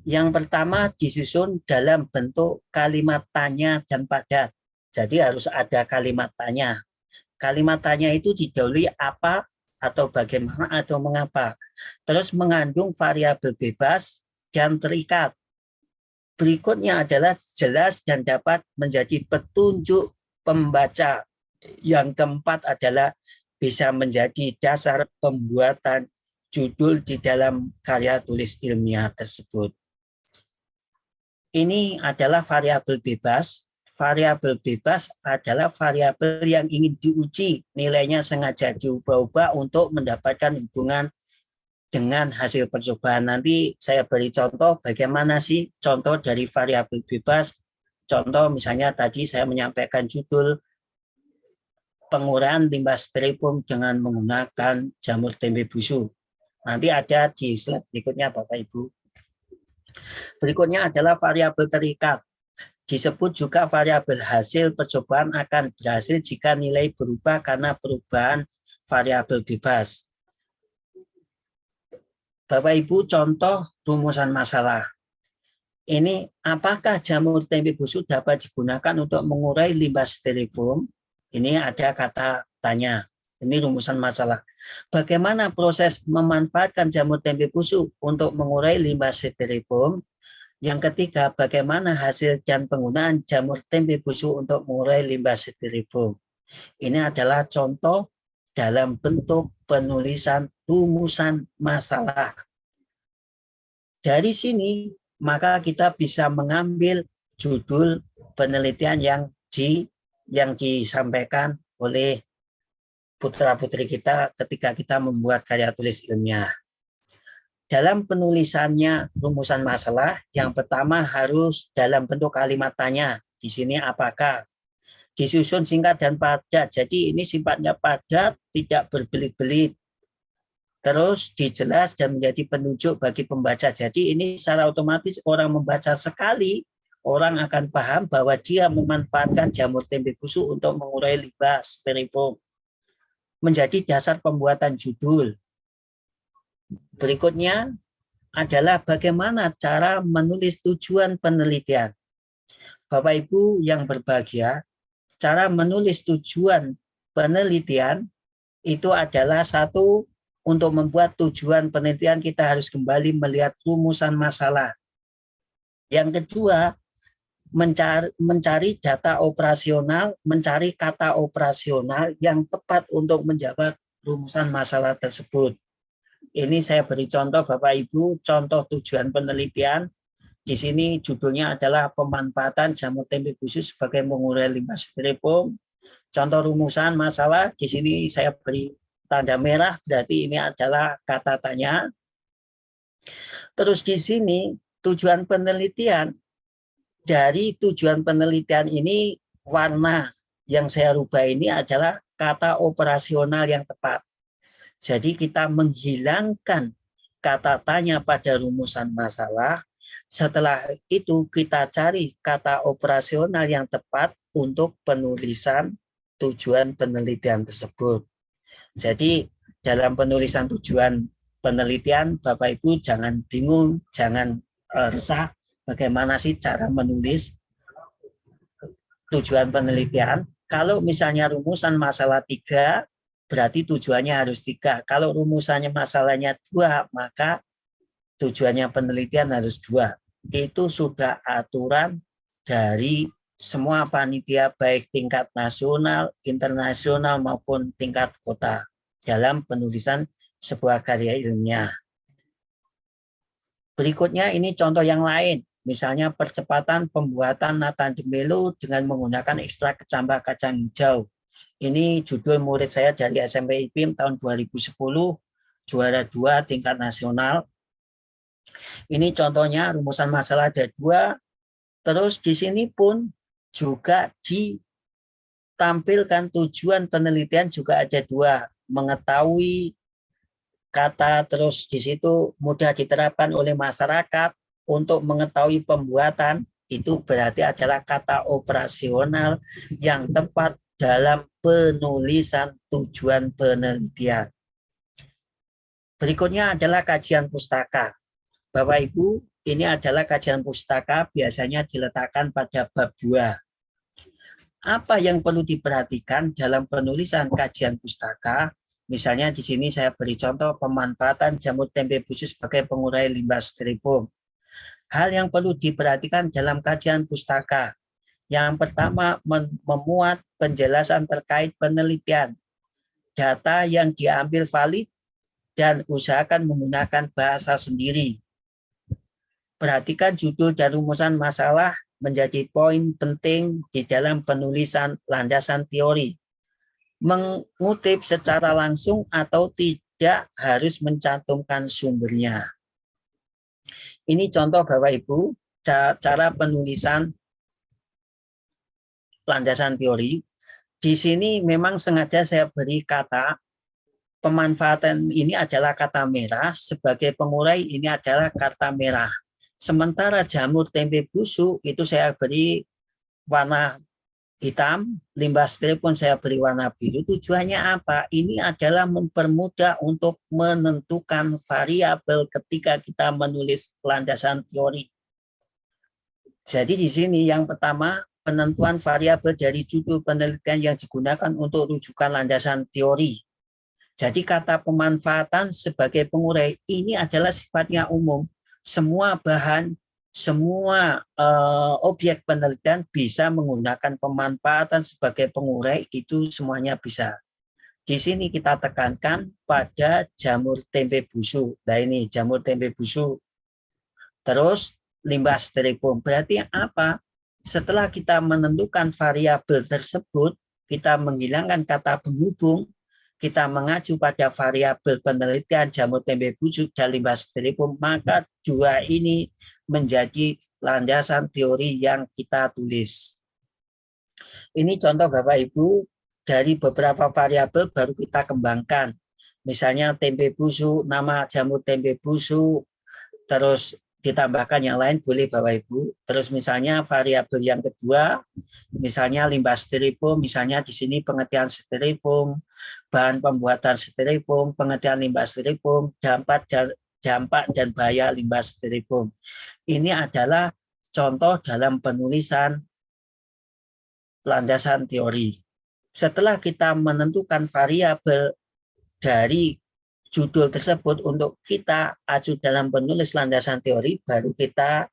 Yang pertama disusun dalam bentuk kalimat tanya dan padat. Jadi harus ada kalimat tanya. Kalimat tanya itu didahului apa atau bagaimana atau mengapa. Terus mengandung variabel bebas dan terikat. Berikutnya adalah jelas dan dapat menjadi petunjuk pembaca. Yang keempat adalah bisa menjadi dasar pembuatan judul di dalam karya tulis ilmiah tersebut. Ini adalah variabel bebas. Variabel bebas adalah variabel yang ingin diuji, nilainya sengaja diubah-ubah untuk mendapatkan hubungan dengan hasil percobaan. Nanti saya beri contoh bagaimana sih contoh dari variabel bebas. Contoh misalnya tadi saya menyampaikan judul penguraian limbah styrofoam dengan menggunakan jamur tempe busuk. Nanti ada di slide berikutnya Bapak Ibu. Berikutnya adalah variabel terikat. Disebut juga variabel hasil percobaan akan berhasil jika nilai berubah karena perubahan variabel bebas. Bapak Ibu, contoh rumusan masalah. Ini apakah jamur tempe busuk dapat digunakan untuk mengurai limbah styrofoam? Ini ada kata tanya. Ini rumusan masalah. Bagaimana proses memanfaatkan jamur tempe busuk untuk mengurai limbah styrofoam? Yang ketiga, bagaimana hasil dan penggunaan jamur tempe busuk untuk mengurai limbah styrofoam? Ini adalah contoh dalam bentuk penulisan rumusan masalah. Dari sini maka kita bisa mengambil judul penelitian yang disampaikan oleh putra-putri kita ketika kita membuat karya tulis ilmiah. Dalam penulisannya rumusan masalah, yang pertama harus dalam bentuk kalimat tanya. Di sini apakah? Disusun singkat dan padat. Jadi ini sifatnya padat, tidak berbelit-belit. Terus dijelas dan menjadi penunjuk bagi pembaca. Jadi ini secara otomatis orang membaca sekali, orang akan paham bahwa dia memanfaatkan jamur tempe busuk untuk mengurai limbah styrofoam. Menjadi dasar pembuatan judul. Berikutnya adalah bagaimana cara menulis tujuan penelitian. Bapak Ibu yang berbahagia, cara menulis tujuan penelitian itu adalah satu, untuk membuat tujuan penelitian kita harus kembali melihat rumusan masalah. Yang kedua, mencari data operasional, mencari kata operasional yang tepat untuk menjawab rumusan masalah tersebut. Ini saya beri contoh Bapak Ibu, contoh tujuan penelitian. Di sini judulnya adalah pemanfaatan jamur tempe busuk sebagai pengurai limbah styrofoam. Contoh rumusan masalah, di sini saya beri tanda merah, berarti ini adalah kata tanya. Terus di sini tujuan penelitian, dari tujuan penelitian ini warna yang saya rubah ini adalah kata operasional yang tepat. Jadi kita menghilangkan kata tanya pada rumusan masalah. Setelah itu kita cari kata operasional yang tepat untuk penulisan tujuan penelitian tersebut. Jadi dalam penulisan tujuan penelitian, Bapak Ibu jangan bingung, jangan resah bagaimana sih cara menulis tujuan penelitian. Kalau misalnya rumusan masalah 3, berarti tujuannya harus 3. Kalau rumusannya masalahnya 2, maka tujuannya penelitian harus 2. Itu sudah aturan dari semua panitia baik tingkat nasional, internasional maupun tingkat kota dalam penulisan sebuah karya ilmiah. Berikutnya ini contoh yang lain, misalnya percepatan pembuatan nata jemelo dengan menggunakan ekstrak kecambah kacang hijau. Ini judul murid saya dari SMP IPIM tahun 2010, juara 2 tingkat nasional. Ini contohnya rumusan masalah ada 2. Terus di sini pun juga ditampilkan tujuan penelitian juga ada 2, mengetahui kata, terus di situ mudah diterapkan oleh masyarakat untuk mengetahui pembuatan, itu berarti adalah kata operasional yang tepat dalam penulisan tujuan penelitian. Berikutnya adalah kajian pustaka. Bapak Ibu, ini adalah kajian pustaka biasanya diletakkan pada bab 2. Apa yang perlu diperhatikan dalam penulisan kajian pustaka? Misalnya di sini saya beri contoh pemanfaatan jamur tempe busuk sebagai pengurai limbah styrofoam. Hal yang perlu diperhatikan dalam kajian pustaka. Yang pertama, memuat penjelasan terkait penelitian. Data yang diambil valid dan usahakan menggunakan bahasa sendiri. Perhatikan judul dan rumusan masalah menjadi poin penting di dalam penulisan landasan teori. Mengutip secara langsung atau tidak harus mencantumkan sumbernya. Ini contoh Bapak Ibu, cara penulisan landasan teori. Di sini memang sengaja saya beri kata pemanfaatan ini adalah kata merah, sebagai pengurai ini adalah kata merah. Sementara jamur tempe busuk itu saya beri warna hitam, limbah styrofoam saya beri warna biru. Tujuannya apa? Ini adalah mempermudah untuk menentukan variabel ketika kita menulis landasan teori. Jadi di sini yang pertama, penentuan variabel dari judul penelitian yang digunakan untuk rujukan landasan teori. Jadi kata pemanfaatan sebagai pengurai ini adalah sifatnya umum. Semua bahan, semua objek penelitian bisa menggunakan pemanfaatan sebagai pengurai, itu semuanya bisa. Di sini kita tekankan pada jamur tempe busuk. Nah ini jamur tempe busuk. Terus limbah styrofoam. Berarti apa? Setelah kita menentukan variabel tersebut, kita menghilangkan kata penghubung, kita mengacu pada variabel penelitian jamur tempe busuk dan limbah styrofoam, maka dua ini menjadi landasan teori yang kita tulis. Ini contoh Bapak Ibu dari beberapa variabel baru kita kembangkan. Misalnya tempe busuk, nama jamur tempe busuk, terus ditambahkan yang lain boleh Bapak Ibu. Terus misalnya variabel yang kedua, misalnya limbah styrofoam, misalnya di sini pengertian styrofoam, bahan pembuatan styrofoam, pengertian limbah styrofoam, dampak dan bahaya limbah styrofoam. Ini adalah contoh dalam penulisan landasan teori. Setelah kita menentukan variabel dari judul tersebut untuk kita acu dalam penulis landasan teori, baru kita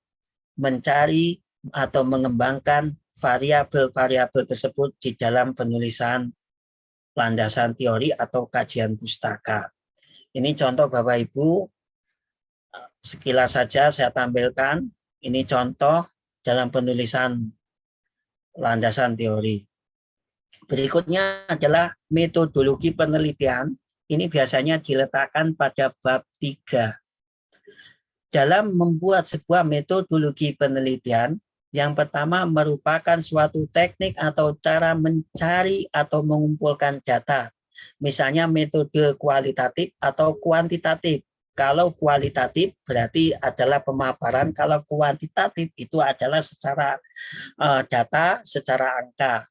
mencari atau mengembangkan variabel-variabel tersebut di dalam penulisan landasan teori atau kajian pustaka. Ini contoh Bapak Ibu, sekilas saja saya tampilkan. Ini contoh dalam penulisan landasan teori. Berikutnya adalah metodologi penelitian. Ini biasanya diletakkan pada bab 3. Dalam membuat sebuah metodologi penelitian, yang pertama merupakan suatu teknik atau cara mencari atau mengumpulkan data. Misalnya metode kualitatif atau kuantitatif. Kalau kualitatif berarti adalah pemaparan, kalau kuantitatif itu adalah secara data, secara angka.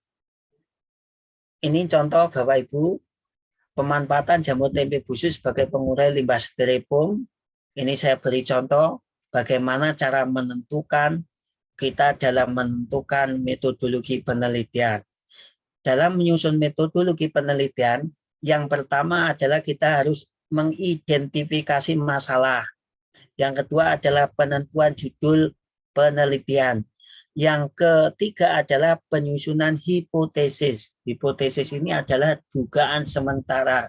Ini contoh Bapak Ibu, pemanfaatan jamur tempe busuk sebagai pengurai limbah styrofoam. Ini saya beri contoh bagaimana cara menentukan kita dalam menentukan metodologi penelitian. Dalam menyusun metodologi penelitian, yang pertama adalah kita harus mengidentifikasi masalah. Yang kedua adalah penentuan judul penelitian. Yang ketiga adalah penyusunan hipotesis. Hipotesis ini adalah dugaan sementara.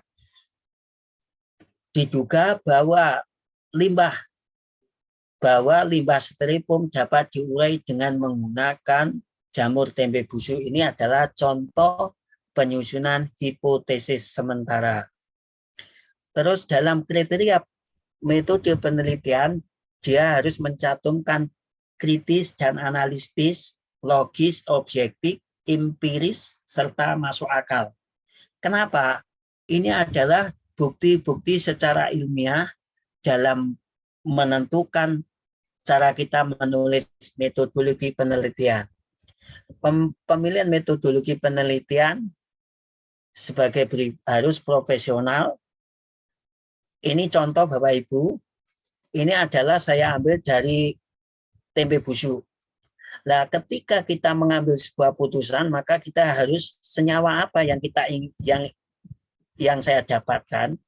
Diduga bahwa limbah styrofoam dapat diurai dengan menggunakan jamur tempe busuk. Ini adalah contoh penyusunan hipotesis sementara. Terus dalam kriteria metode penelitian, dia harus mencantumkan kritis dan analitis, logis, objektif, empiris, serta masuk akal. Kenapa? Ini adalah bukti-bukti secara ilmiah dalam menentukan cara kita menulis metodologi penelitian. Pemilihan metodologi penelitian sebagai harus profesional. Ini contoh Bapak Ibu, ini adalah saya ambil dari tempe busuk. Nah, ketika kita mengambil sebuah putusan, maka kita harus senyawa apa yang saya dapatkan.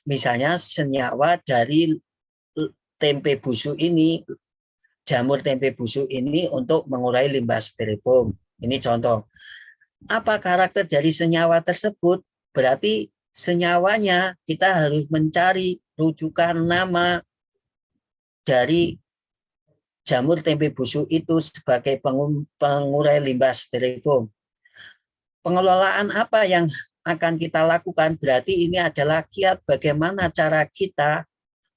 Misalnya senyawa dari tempe busuk ini, jamur tempe busuk ini untuk mengurai limbah styrofoam. Ini contoh. Apa karakter dari senyawa tersebut? Berarti senyawanya kita harus mencari rujukan nama dari jamur tempe busuk itu sebagai pengurai limbah styrofoam. Pengelolaan apa yang akan kita lakukan? Berarti ini adalah kiat bagaimana cara kita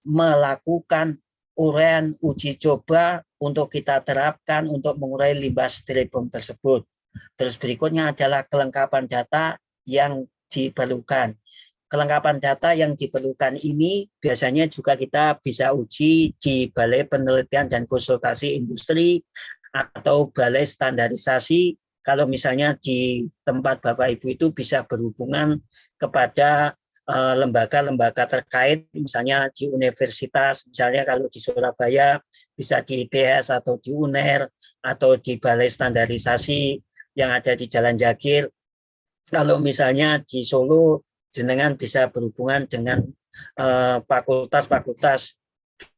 melakukan uraian uji coba untuk kita terapkan untuk mengurai limbah styrofoam tersebut. Terus berikutnya adalah kelengkapan data yang diperlukan. Kelengkapan data yang diperlukan ini biasanya juga kita bisa uji di Balai Penelitian dan Konsultasi Industri atau Balai Standarisasi. Kalau misalnya di tempat Bapak Ibu itu bisa berhubungan kepada lembaga-lembaga terkait, misalnya di universitas, misalnya kalau di Surabaya bisa di ITS atau di UNER atau di Balai Standarisasi yang ada di Jalan Jagir. Kalau misalnya di Solo, jenengan bisa berhubungan dengan fakultas-fakultas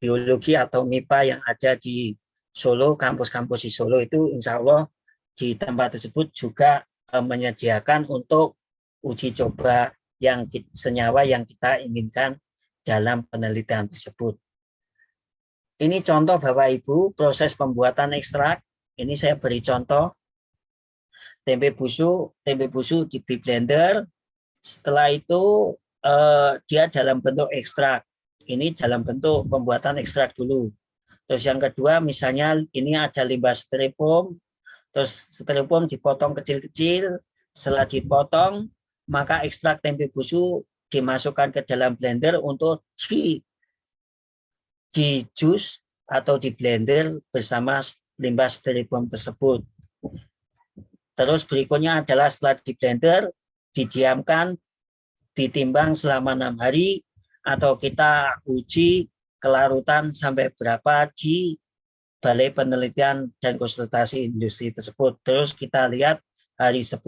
biologi atau MIPA yang ada di Solo, kampus-kampus di Solo itu insya Allah di tempat tersebut juga menyediakan untuk uji coba senyawa yang kita inginkan dalam penelitian tersebut. Ini contoh Bapak Ibu proses pembuatan ekstrak. Ini saya beri contoh tempe busuk di blender. Setelah itu dia dalam bentuk ekstrak. Ini dalam bentuk pembuatan ekstrak dulu. Terus yang kedua misalnya ini ada limbah styrofoam. Terus styrofoam dipotong kecil-kecil. Setelah dipotong maka ekstrak tempe busuk dimasukkan ke dalam blender untuk di jus atau di blender bersama limbah styrofoam tersebut. Terus berikutnya adalah setelah di blender, didiamkan, ditimbang selama 6 hari, atau kita uji kelarutan sampai berapa di Balai Penelitian dan Konsultasi Industri tersebut. Terus kita lihat hari 10,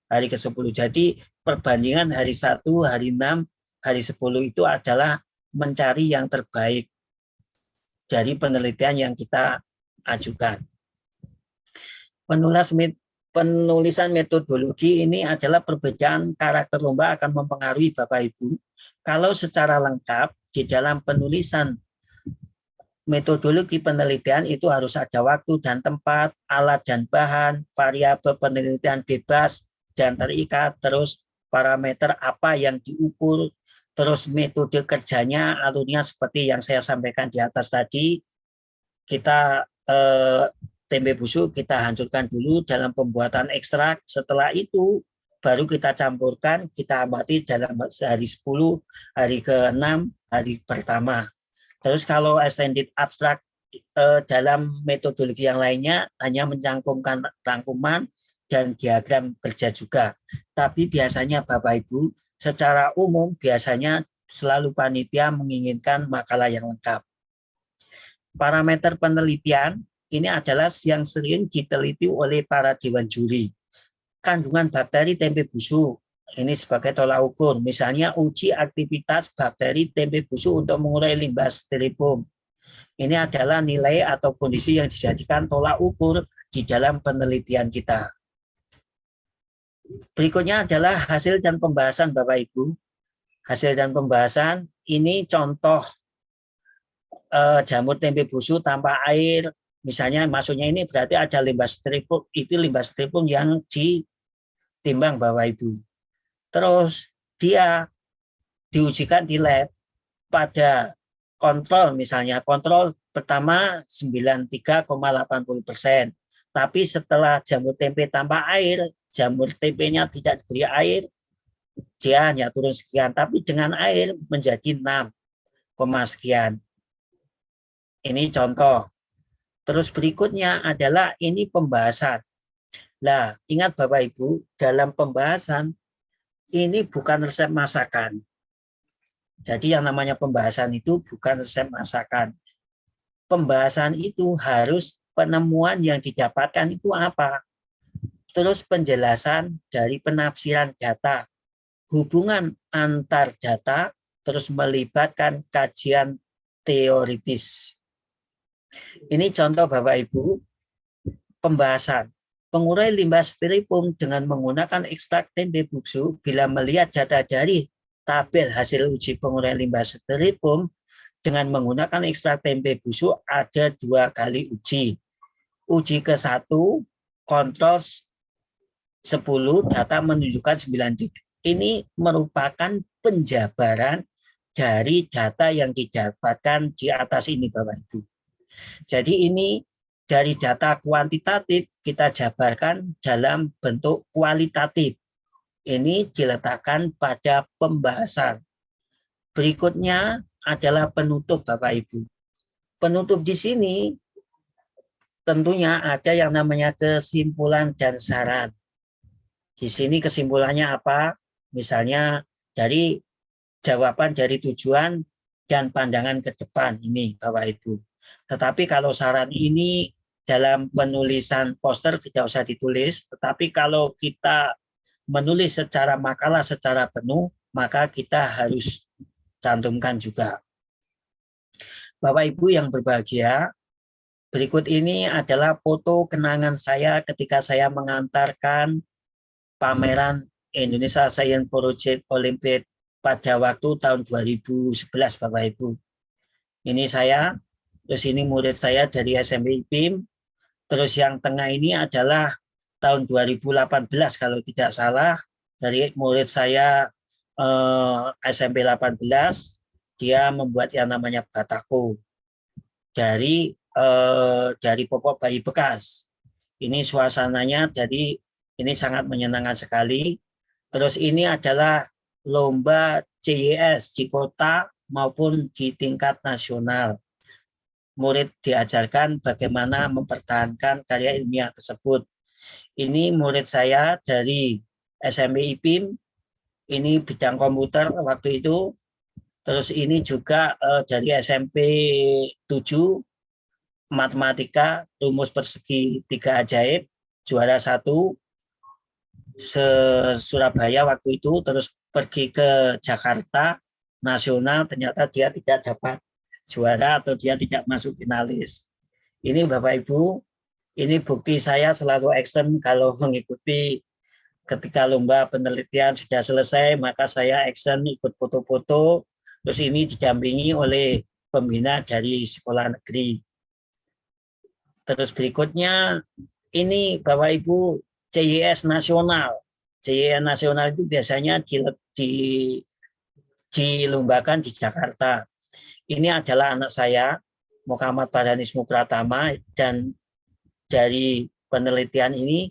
hari ke-10. Jadi perbandingan hari 1, hari 6, hari 10 itu adalah mencari yang terbaik dari penelitian yang kita ajukan. Penulisan metodologi ini adalah perbedaan karakter lomba akan mempengaruhi Bapak Ibu. Kalau secara lengkap di dalam penulisan metodologi penelitian itu harus ada waktu dan tempat, alat dan bahan, variabel penelitian bebas dan terikat, terus parameter apa yang diukur, terus metode kerjanya, alurnya seperti yang saya sampaikan di atas tadi. Kita tempe busuk kita hancurkan dulu dalam pembuatan ekstrak. Setelah itu baru kita campurkan, kita amati dalam hari 10, hari ke-6, hari pertama. Terus kalau extended abstract dalam metodologi yang lainnya hanya mencantumkan rangkuman dan diagram kerja juga. Tapi biasanya Bapak Ibu secara umum biasanya selalu panitia menginginkan makalah yang lengkap. Parameter penelitian ini adalah yang sering diteliti oleh para dewan juri. Kandungan bakteri tempe busuk, ini sebagai tolak ukur. Misalnya uji aktivitas bakteri tempe busuk untuk mengurai limbah styrofoam. Ini adalah nilai atau kondisi yang dijadikan tolak ukur di dalam penelitian kita. Berikutnya adalah hasil dan pembahasan Bapak Ibu. Hasil dan pembahasan ini contoh jamur tempe busuk tanpa air. Misalnya maksudnya ini berarti ada limbah styrofoam, itu limbah styrofoam yang ditimbang Bapak Ibu. Terus dia diujikan di lab pada kontrol, misalnya kontrol pertama 93,80%. Tapi setelah jamur tempe tanpa air, jamur tempenya tidak diberi air, dia hanya turun sekian. Tapi dengan air menjadi 6, sekian. Ini contoh. Terus berikutnya adalah ini pembahasan. Nah, ingat Bapak Ibu, dalam pembahasan ini bukan resep masakan. Jadi yang namanya pembahasan itu bukan resep masakan. Pembahasan itu harus penemuan yang didapatkan itu apa. Terus penjelasan dari penafsiran data. Hubungan antar data, terus melibatkan kajian teoritis. Ini contoh Bapak Ibu, pembahasan. Pengurai limbah styrofoam dengan menggunakan ekstrak tempe busuk bila melihat data dari tabel hasil uji pengurai limbah styrofoam dengan menggunakan ekstrak tempe busuk ada 2 kali uji. Uji ke-1, kontrol 10, data menunjukkan 9 titik. Ini merupakan penjabaran dari data yang didapatkan di atas ini Bapak Ibu. Jadi ini dari data kuantitatif kita jabarkan dalam bentuk kualitatif. Ini diletakkan pada pembahasan. Berikutnya adalah penutup Bapak Ibu. Penutup di sini tentunya ada yang namanya kesimpulan dan saran. Di sini kesimpulannya apa? Misalnya dari jawaban dari tujuan dan pandangan ke depan ini Bapak Ibu. Tetapi kalau saran ini dalam penulisan poster tidak usah ditulis, tetapi kalau kita menulis secara makalah secara penuh, maka kita harus cantumkan juga. Bapak Ibu yang berbahagia, berikut ini adalah foto kenangan saya ketika saya mengantarkan pameran Indonesia Science Project Olympiad pada waktu tahun 2011 Bapak Ibu. Ini saya, terus ini murid saya dari SMP IPIM, terus yang tengah ini adalah tahun 2018 kalau tidak salah, dari murid saya SMP 18, dia membuat yang namanya batako dari popok bayi bekas. Ini suasananya, jadi ini sangat menyenangkan sekali. Terus ini adalah lomba CYS di kota maupun di tingkat nasional. Murid diajarkan bagaimana mempertahankan karya ilmiah tersebut. Ini murid saya dari SMP IPIM, ini bidang komputer waktu itu. Terus ini juga dari SMP 7, matematika, rumus persegi 3 ajaib, juara 1 Surabaya waktu itu. Terus pergi ke Jakarta nasional, ternyata dia tidak dapat juara atau dia tidak masuk finalis. Ini Bapak Ibu, ini bukti saya selalu action kalau mengikuti ketika lomba penelitian sudah selesai, maka saya action ikut foto-foto. Terus ini didampingi oleh pembina dari sekolah negeri. Terus berikutnya ini Bapak Ibu CYS nasional. CYS nasional itu biasanya dilombakan di Jakarta. Ini adalah anak saya, Muhammad Baranismu Pratama, dan dari penelitian ini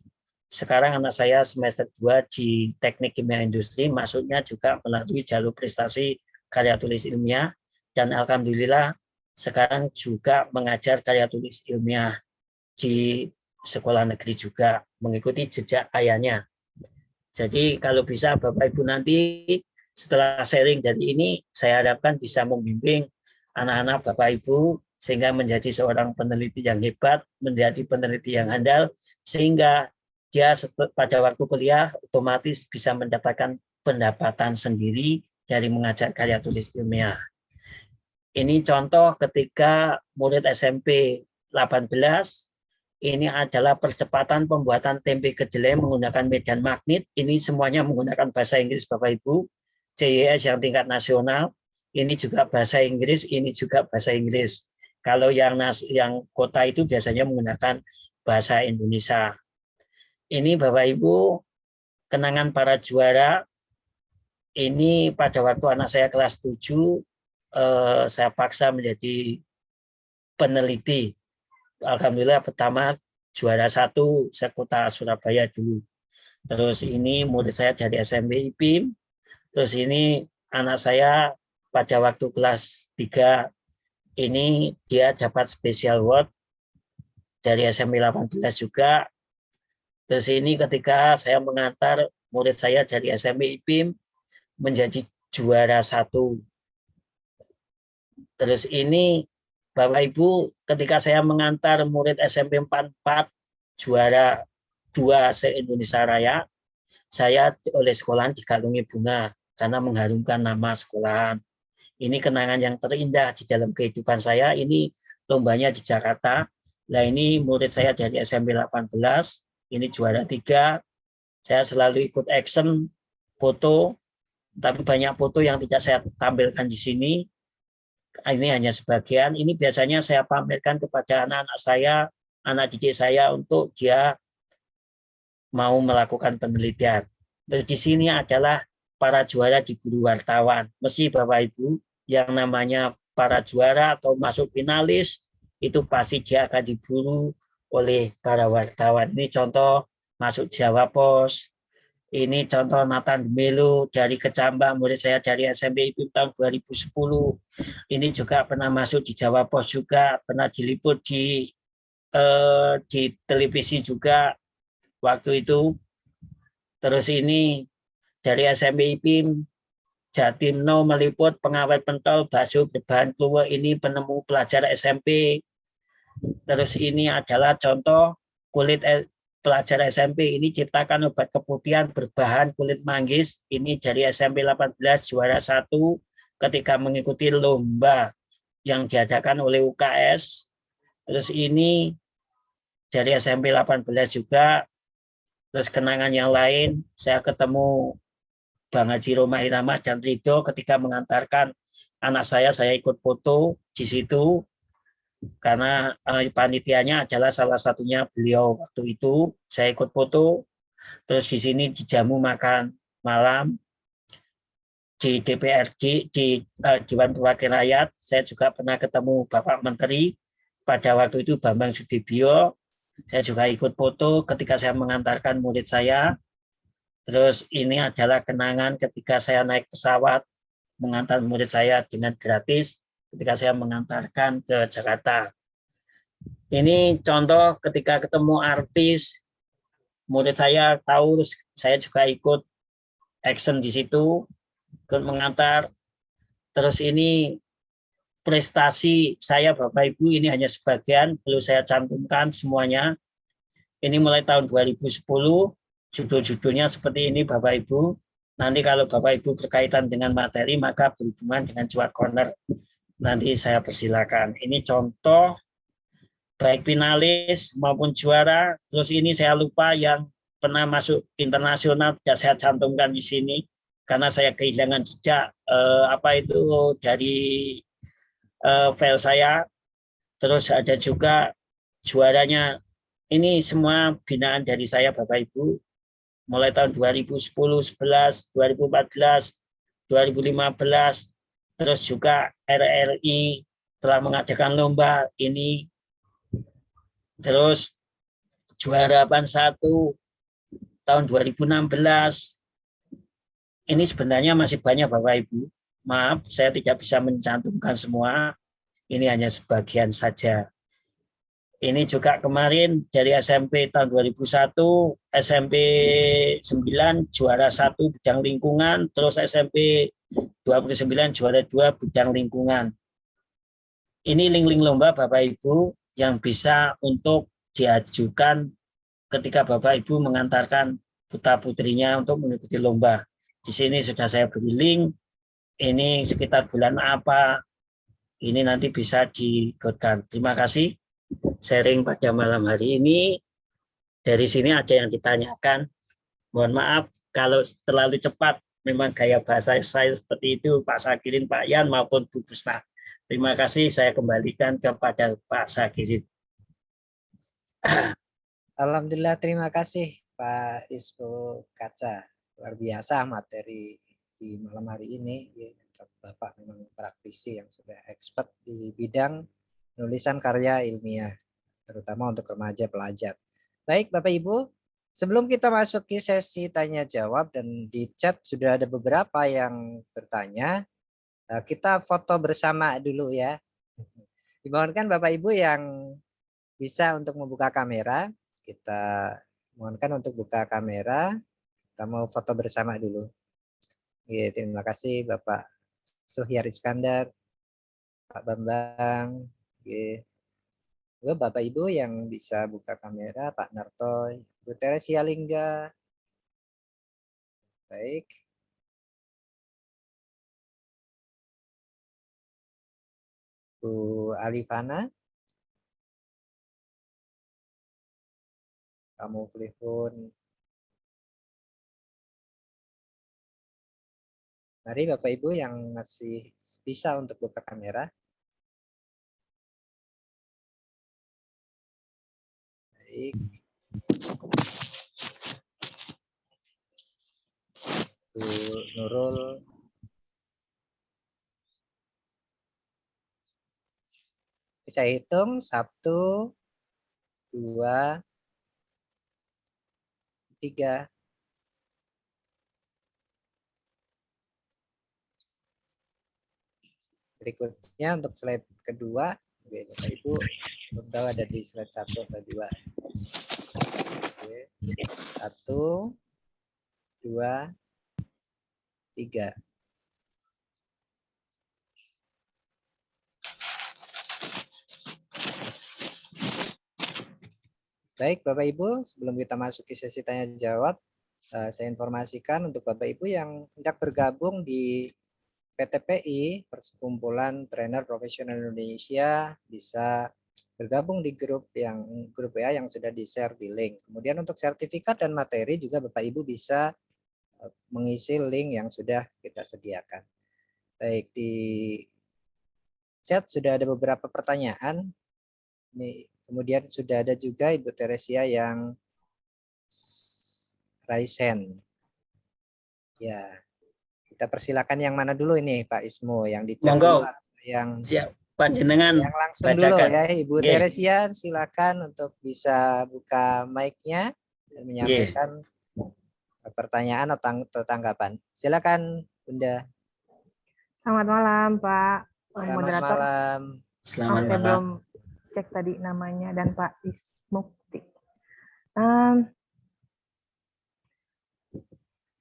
sekarang anak saya semester 2 di Teknik Kimia Industri, masuknya juga melalui jalur prestasi karya tulis ilmiah, dan alhamdulillah sekarang juga mengajar karya tulis ilmiah di sekolah negeri juga, mengikuti jejak ayahnya. Jadi kalau bisa Bapak Ibu nanti setelah sharing dari ini, saya harapkan bisa membimbing anak-anak Bapak Ibu sehingga menjadi seorang peneliti yang hebat, menjadi peneliti yang handal, sehingga dia pada waktu kuliah otomatis bisa mendapatkan pendapatan sendiri dari mengajar karya tulis ilmiah. Ini contoh ketika murid SMP 18, ini adalah percepatan pembuatan tempe kedelai menggunakan medan magnet. Ini semuanya menggunakan bahasa Inggris Bapak Ibu. CYS yang tingkat nasional, ini juga bahasa Inggris, ini juga bahasa Inggris. Kalau yang kota itu biasanya menggunakan bahasa Indonesia. Ini Bapak Ibu, kenangan para juara. Ini pada waktu anak saya kelas 7, saya paksa menjadi peneliti. Alhamdulillah pertama juara 1 sekota Surabaya dulu. Terus ini murid saya dari SMP IPIM. Terus ini anak saya pada waktu kelas 3, ini dia dapat special award dari SMP 18 juga. Terus ini ketika saya mengantar murid saya dari SMP IPIM menjadi juara 1. Terus ini Bapak Ibu, ketika saya mengantar murid SMP 44 juara 2 se-Indonesia Raya, saya oleh sekolahan dikalungi bunga karena mengharumkan nama sekolahan. Ini kenangan yang terindah di dalam kehidupan saya. Ini lombanya di Jakarta. Nah ini murid saya dari SMP 18, ini juara 3. Saya selalu ikut action foto, tapi banyak foto yang tidak saya tampilkan di sini. Ini hanya sebagian. Ini biasanya saya pamerkan kepada anak-anak saya, anak didik saya untuk dia mau melakukan penelitian. Terus di sini adalah para juara diburu wartawan. Mesti Bapak Ibu yang namanya para juara atau masuk finalis itu pasti dia akan diburu oleh para wartawan. Ini contoh masuk Jawa Pos. Ini contoh Nathan Melo dari Kecambang, murid saya dari SMP IPIM tahun 2010. Ini juga pernah masuk di Jawa Pos juga, pernah diliput di televisi juga waktu itu. Terus ini dari SMP IPIM, Jatimno meliput pengawet pentol bakso berbahan kluwek, ini penemu pelajar SMP. Terus ini adalah contoh kulit pelajar SMP, ini ciptakan obat keputihan berbahan kulit manggis. Ini dari SMP 18 juara 1 ketika mengikuti lomba yang diadakan oleh UKS. Terus ini dari SMP 18 juga Terus kenangan yang lain, saya ketemu Bang Haji Roma Irama dan Ridho ketika mengantarkan anak saya ikut foto di situ karena panitianya adalah salah satunya beliau waktu itu. Saya ikut foto, terus di sini dijamu makan malam di DPRD di Dewan Perwakilan Rakyat. Saya juga pernah ketemu Bapak Menteri pada waktu itu Bambang Sudibyo. Saya juga ikut foto ketika saya mengantarkan murid saya. Terus ini adalah kenangan ketika saya naik pesawat mengantar murid saya dengan gratis ketika saya mengantarkan ke Jakarta. Ini contoh ketika ketemu artis, murid saya tahu, saya juga ikut action di situ, ikut mengantar. Terus ini prestasi saya Bapak Ibu, ini hanya sebagian, perlu saya cantumkan semuanya. Ini mulai tahun 2010, judul-judulnya seperti ini Bapak Ibu. Nanti kalau Bapak Ibu berkaitan dengan materi, maka berhubungan dengan Cuat Corner. Nanti saya persilakan. Ini contoh baik finalis maupun juara. Terus ini saya lupa yang pernah masuk internasional, tidak saya cantumkan di sini karena saya kehilangan jejak dari file saya. Terus ada juga juaranya. Ini semua binaan dari saya Bapak Ibu. Mulai tahun 2010, 11, 2014, 2015. Terus juga RRI telah mengadakan lomba ini. Terus juara PAN 1 tahun 2016. Ini sebenarnya masih banyak Bapak Ibu. Maaf, saya tidak bisa mencantumkan semua. Ini hanya sebagian saja. Ini juga kemarin dari SMP tahun 2001, SMP 9 juara 1 bidang lingkungan, terus SMP 29 juara 2 bidang lingkungan. Ini link-link lomba Bapak Ibu yang bisa untuk diajukan ketika Bapak Ibu mengantarkan putra-putrinya untuk mengikuti lomba. Di sini sudah saya beri link, ini sekitar bulan apa, ini nanti bisa diikutkan. Terima kasih. Sharing pada malam hari ini. Dari sini ada yang ditanyakan. Mohon maaf kalau terlalu cepat. Memang gaya bahasa saya seperti itu, Pak Sakirin, Pak Yan maupun Bu Pusna. Terima kasih. Saya kembalikan kepada Pak Sakirin. Alhamdulillah, terima kasih Pak Ispo Kaca. Luar biasa materi di malam hari ini. Bapak memang praktisi yang sudah expert di bidang penulisan karya ilmiah, terutama untuk remaja pelajar. Baik Bapak Ibu, sebelum kita masuk ke sesi tanya jawab dan di chat sudah ada beberapa yang bertanya, kita foto bersama dulu ya. Dimohonkan Bapak Ibu yang bisa untuk membuka kamera, kita mohonkan untuk buka kamera, kita mau foto bersama dulu. Oke, terima kasih Bapak Suhyar Iskandar, Pak Bambang. Oke. Bapak Ibu yang bisa buka kamera, Pak Nartoy, Bu Teresia Lingga. Baik. Bu Alifana. Kamu telepon. Mari Bapak Ibu yang masih bisa untuk buka kamera. Baik. Bu Nurul. Bisa hitung 1, 2, 3. Berikutnya untuk slide kedua. Oke, Bapak Ibu, belum tahu ada di slide 1 atau 2. Oke. 1, 2, 3. Baik Bapak Ibu, sebelum kita masuk ke sesi tanya jawab, saya informasikan untuk Bapak Ibu yang hendak bergabung di PTPI, Perkumpulan Trainer Profesional Indonesia, bisa bergabung di grup WA yang sudah di-share di link. Kemudian untuk sertifikat dan materi juga Bapak Ibu bisa mengisi link yang sudah kita sediakan. Baik, di chat sudah ada beberapa pertanyaan. Ini kemudian sudah ada juga Ibu Teresia yang raise hand. Ya, kita persilakan yang mana dulu ini Pak Ismu, yang di chat Monggo. dulu atau yang Siap, panjenengan yang langsung dulu bacakan. ya Ibu Nggih. Teresia, silakan untuk bisa buka mic-nya dan menyampaikan pertanyaan atau tanggapan. Silakan Bunda. Selamat malam, Pak Selamat Moderator. malam. Selamat Saya malam. belum cek tadi namanya dan Pak Ismukti.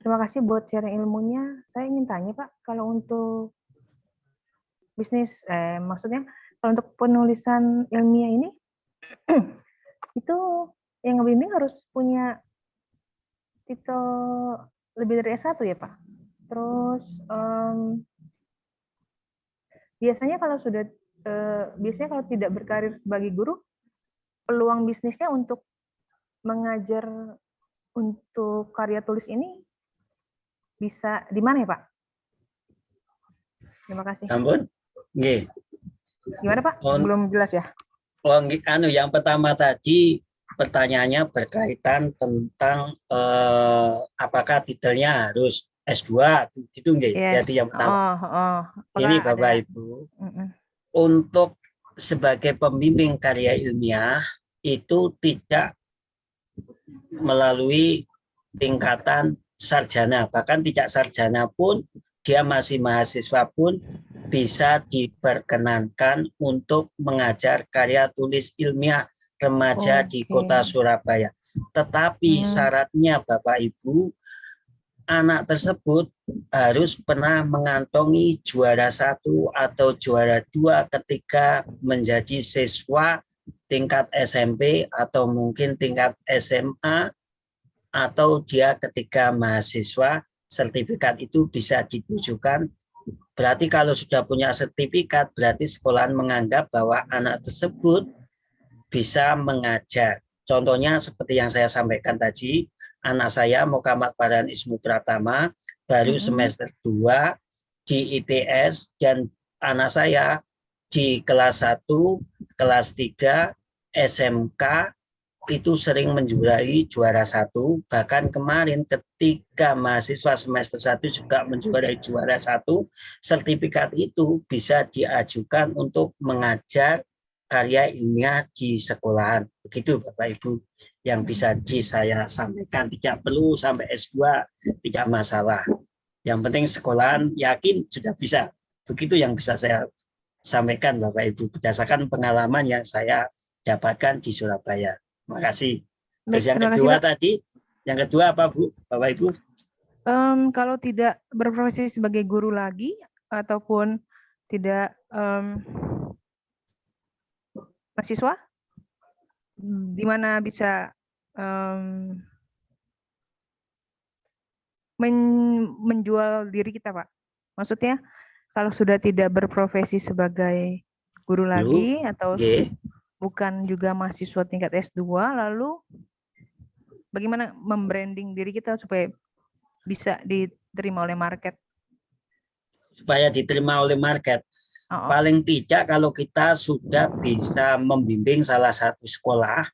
Terima kasih buat sharing ilmunya. Saya ingin tanya, Pak, kalau untuk bisnis, maksudnya kalau untuk penulisan ilmiah ini, itu yang ngebimbing harus punya titel lebih dari S1 ya, Pak? Terus biasanya kalau tidak berkarir sebagai guru, peluang bisnisnya untuk mengajar untuk karya tulis ini bisa di mana ya, Pak? Terima kasih. Sampun? Nggih. Gimana, Pak? On- Belum jelas ya? Oh, yang pertama tadi pertanyaannya berkaitan tentang apakah titelnya harus S2 gitu nggih. Yes. Jadi yang pertama. Apakah Ini Bapak ada- Ibu, untuk sebagai pembimbing karya ilmiah itu tidak melalui tingkatan sarjana, bahkan tidak sarjana pun dia masih mahasiswa pun bisa diperkenankan untuk mengajar karya tulis ilmiah remaja di Oke. Kota Surabaya. Tetapi syaratnya Bapak Ibu, anak tersebut harus pernah mengantongi juara 1 atau juara 2 ketika menjadi siswa tingkat SMP atau mungkin tingkat SMA, atau dia ketika mahasiswa. Sertifikat itu bisa ditujukan. Berarti kalau sudah punya sertifikat, berarti sekolahan menganggap bahwa anak tersebut bisa mengajar. Contohnya seperti yang saya sampaikan tadi, anak saya Muhammad Farhan Ismu Pratama baru semester 2 di ITS, dan anak saya di kelas 1, kelas 3, SMK itu sering menjuarai juara 1. Bahkan kemarin ketika mahasiswa semester 1 juga menjuarai juara 1, sertifikat itu bisa diajukan untuk mengajar karya ilmiah di sekolahan. Begitu Bapak Ibu yang bisa saya sampaikan. Tidak perlu sampai S2, tidak masalah. Yang penting sekolahan yakin sudah bisa. Begitu yang bisa saya sampaikan Bapak Ibu berdasarkan pengalaman yang saya dapatkan di Surabaya. Terima kasih. Terus yang kedua tadi, yang kedua apa Bu, Bapak Ibu? Kalau tidak berprofesi sebagai guru lagi ataupun tidak mahasiswa, di mana bisa menjual diri kita, Pak? Maksudnya kalau sudah tidak berprofesi sebagai guru lagi atau bukan juga mahasiswa tingkat S2, lalu bagaimana membranding diri kita supaya bisa diterima oleh market? Supaya diterima oleh market. Paling tidak kalau kita sudah bisa membimbing salah satu sekolah,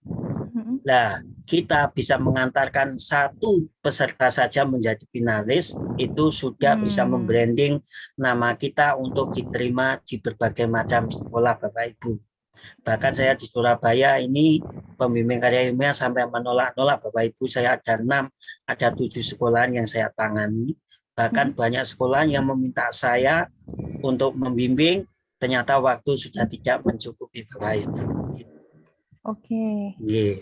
nah kita bisa mengantarkan satu peserta saja menjadi finalis, itu sudah bisa membranding nama kita untuk diterima di berbagai macam sekolah Bapak Ibu. Bahkan saya di Surabaya ini pembimbing karya ilmiah sampai menolak-nolak Bapak Ibu. Saya ada 6, ada 7 sekolahan yang saya tangani. Bahkan banyak sekolah yang meminta saya untuk membimbing, ternyata waktu sudah tidak mencukupi Bapak Ibu. Oke. Yeah.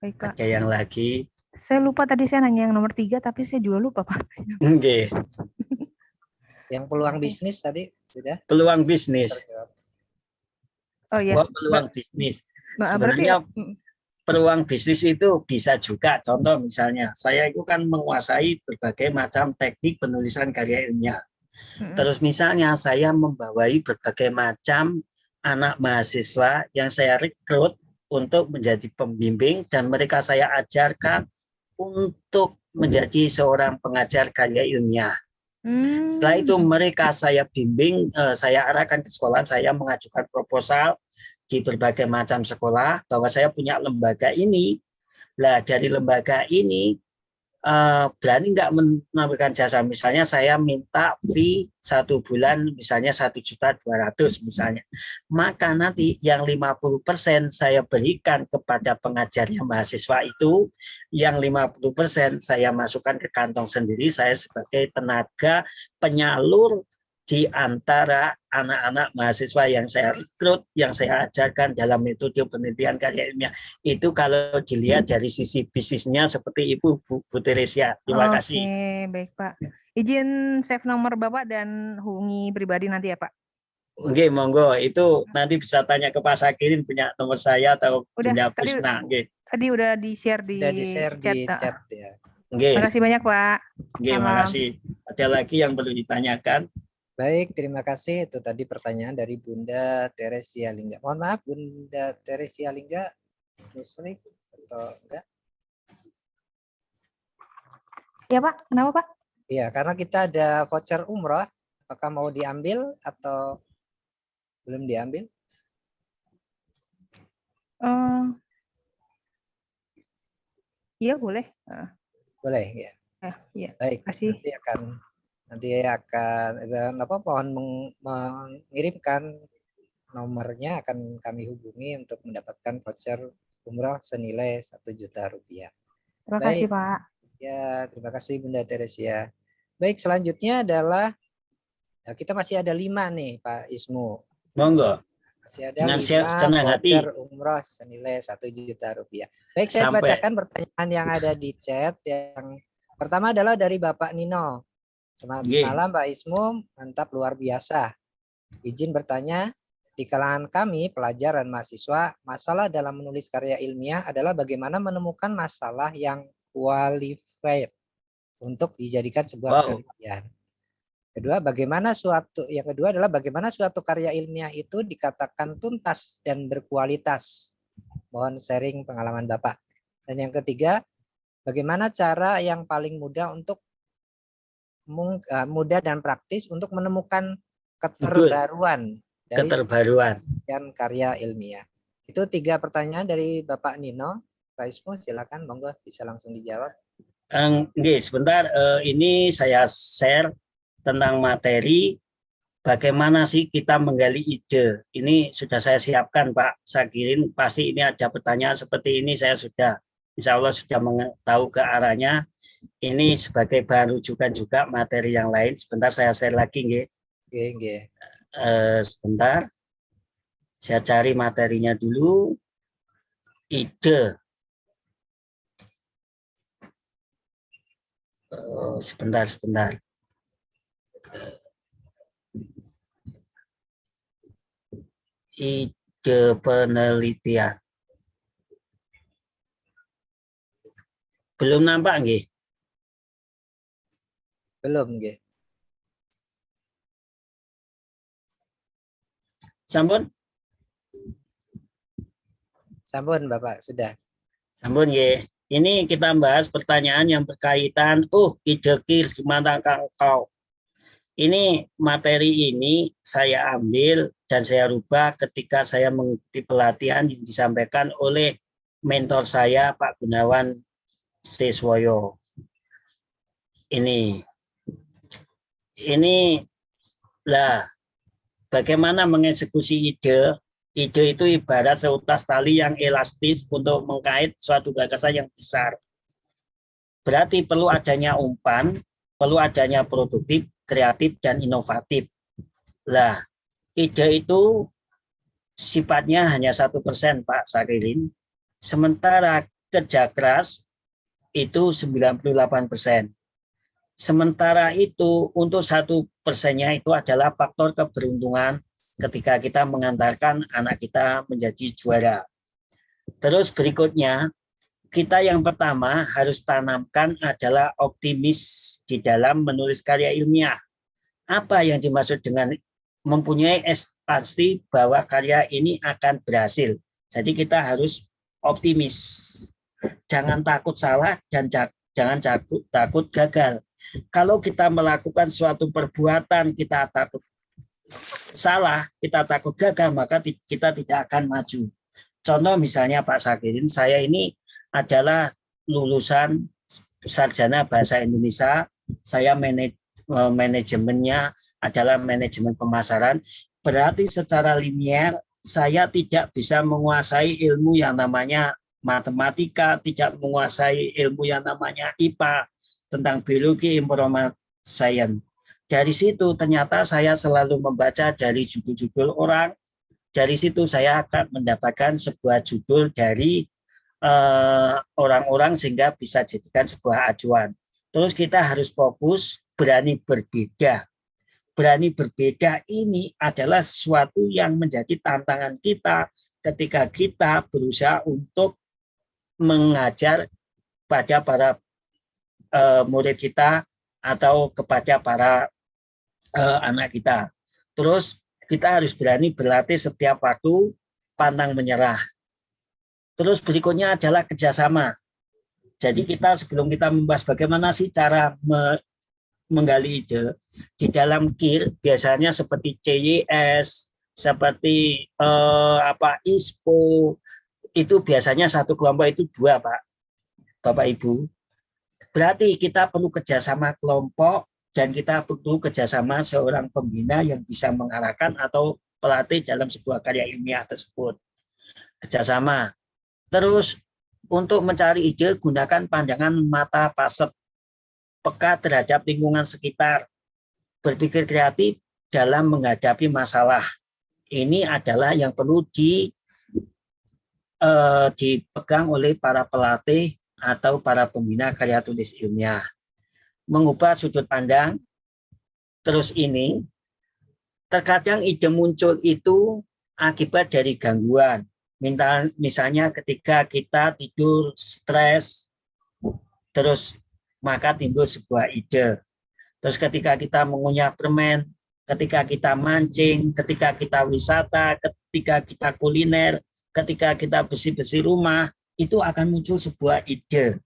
Baik, Pak. Ada yang lagi? Saya lupa tadi saya nanya yang nomor 3, tapi saya juga lupa Pak. Okay. Yang peluang bisnis tadi sudah? Peluang bisnis. Oh ya. Peluang bisnis. Sebenarnya peluang bisnis itu bisa juga. Contoh misalnya, saya itu kan menguasai berbagai macam teknik penulisan karya ilmiah. Terus misalnya saya membawai berbagai macam anak mahasiswa yang saya rekrut untuk menjadi pembimbing dan mereka saya ajarkan untuk menjadi seorang pengajar karya ilmiah. Setelah itu mereka saya bimbing, saya arahkan ke sekolah, saya mengajukan proposal di berbagai macam sekolah bahwa saya punya lembaga ini. Lah dari lembaga ini berani nggak menawarkan jasa, misalnya saya minta fee 1 bulan misalnya 1.200.000 misalnya, maka nanti yang 50% saya berikan kepada pengajar yang mahasiswa itu, yang 50% saya masukkan ke kantong sendiri, saya sebagai tenaga penyalur di antara anak-anak mahasiswa yang saya rekrut, yang saya ajarkan dalam metode penelitian karya ilmiah. Itu kalau dilihat dari sisi bisnisnya seperti Ibu Bu Teresia. Terima kasih. Oke, baik Pak. Izin save nomor Bapak dan hubungi pribadi nanti ya Pak. Oke, monggo. Itu nanti bisa tanya ke Pak Sakirin punya nomor saya atau Udah, punya Pusna. tadi udah di-share di Sudah di-share di chat ya. Oke. Terima kasih banyak Pak. Oke, makasih. Ada lagi yang perlu ditanyakan? Baik, terima kasih. Itu tadi pertanyaan dari Bunda Teresia Lingga. Mohon maaf, Bunda Teresia Lingga, muslim atau enggak? Ya Pak, kenapa Pak? Iya, karena kita ada voucher umroh. Apakah mau diambil atau belum diambil? Iya boleh. Boleh ya. Iya. Baik, Kasih. nanti akan mohon mengirimkan nomornya, akan kami hubungi untuk mendapatkan voucher umroh senilai Rp1.000.000. Terima kasih Pak. Ya, terima kasih Bunda Teresia. Baik, selanjutnya adalah kita masih ada 5 nih Pak Ismu. Monggo. Masih ada Dengan 5 hati. voucher umroh senilai Rp1.000.000. Baik, saya bacakan pertanyaan yang ada di chat. Yang pertama adalah dari Bapak Nino. Selamat malam Pak Ismu, mantap luar biasa. Izin bertanya, di kalangan kami pelajar dan mahasiswa, masalah dalam menulis karya ilmiah adalah bagaimana menemukan masalah yang qualified untuk dijadikan sebuah penelitian. Yang kedua adalah bagaimana suatu karya ilmiah itu dikatakan tuntas dan berkualitas. Mohon sharing pengalaman Bapak. Dan yang ketiga, bagaimana cara yang paling mudah dan praktis untuk menemukan keterbaruan dari karya ilmiah. Itu 3 pertanyaan dari Bapak Nino. Pak Ismu, silakan, monggo bisa langsung dijawab. Sebentar, ini saya share tentang materi bagaimana sih kita menggali ide. Ini sudah saya siapkan Pak Sakirin, pasti ini ada pertanyaan seperti ini, saya sudah insya Allah sudah tahu ke arahnya. Ini sebagai bahan rujukan juga materi yang lain. Sebentar saya share lagi nggih. Sebentar. Saya cari materinya dulu. Ide. Sebentar. Ide penelitian. Belum nampak nggih? Belum nggih. Sampun? Sampun Bapak, sudah. Sampun nggih. Ini kita bahas pertanyaan yang berkaitan ide gimana kau. Ini materi ini saya ambil dan saya rubah ketika saya mengikuti pelatihan yang disampaikan oleh mentor saya Pak Gunawan Siswoyo. Ini lah bagaimana mengeksekusi ide. Ide itu ibarat seutas tali yang elastis untuk mengkait suatu gagasan yang besar. Berarti perlu adanya umpan, perlu adanya produktif, kreatif, dan inovatif. Lah, ide itu sifatnya hanya 1% Pak Sakirin. Sementara kerja keras itu 98%. Sementara itu untuk 1%-nya itu adalah faktor keberuntungan ketika kita mengantarkan anak kita menjadi juara. Terus berikutnya, kita yang pertama harus tanamkan adalah optimis di dalam menulis karya ilmiah. Apa yang dimaksud dengan mempunyai ekspansi bahwa karya ini akan berhasil. Jadi kita harus optimis. Jangan takut salah dan jangan takut gagal. Kalau kita melakukan suatu perbuatan, kita takut salah, kita takut gagal, maka kita tidak akan maju. Contoh misalnya Pak Sakirin, saya ini adalah lulusan sarjana bahasa Indonesia, saya manajemennya adalah manajemen pemasaran, berarti secara linear saya tidak bisa menguasai ilmu yang namanya matematika, tidak menguasai ilmu yang namanya IPA, tentang biologi, information science. Dari situ ternyata saya selalu membaca dari judul-judul orang, dari situ saya akan mendapatkan sebuah judul dari orang-orang sehingga bisa jadikan sebuah acuan. Terus kita harus fokus, berani berbeda. Berani berbeda ini adalah sesuatu yang menjadi tantangan kita ketika kita berusaha untuk mengajar pada para murid kita atau kepada para anak kita. Terus kita harus berani berlatih setiap waktu, pantang menyerah. Terus berikutnya adalah kerjasama. Jadi kita sebelum kita membahas bagaimana sih cara menggali ide, di dalam KIR biasanya seperti CYS, seperti ISPO, itu biasanya satu kelompok itu 2, Pak, Bapak Ibu. Berarti kita perlu kerjasama kelompok dan kita perlu kerjasama seorang pembina yang bisa mengarahkan atau pelatih dalam sebuah karya ilmiah tersebut. Kerjasama. Terus untuk mencari ide, gunakan pandangan mata pasat, peka terhadap lingkungan sekitar, berpikir kreatif dalam menghadapi masalah. Ini adalah yang perlu dipegang oleh para pelatih atau para pembina karya tulis ilmiah. Mengubah sudut pandang. Terus ini, terkadang ide muncul itu akibat dari gangguan. Misalnya ketika kita tidur stres, terus maka timbul sebuah ide. Terus ketika kita mengunyah permen, ketika kita mancing, ketika kita wisata, ketika kita kuliner, ketika kita bersih-bersih rumah, itu akan muncul sebuah ide.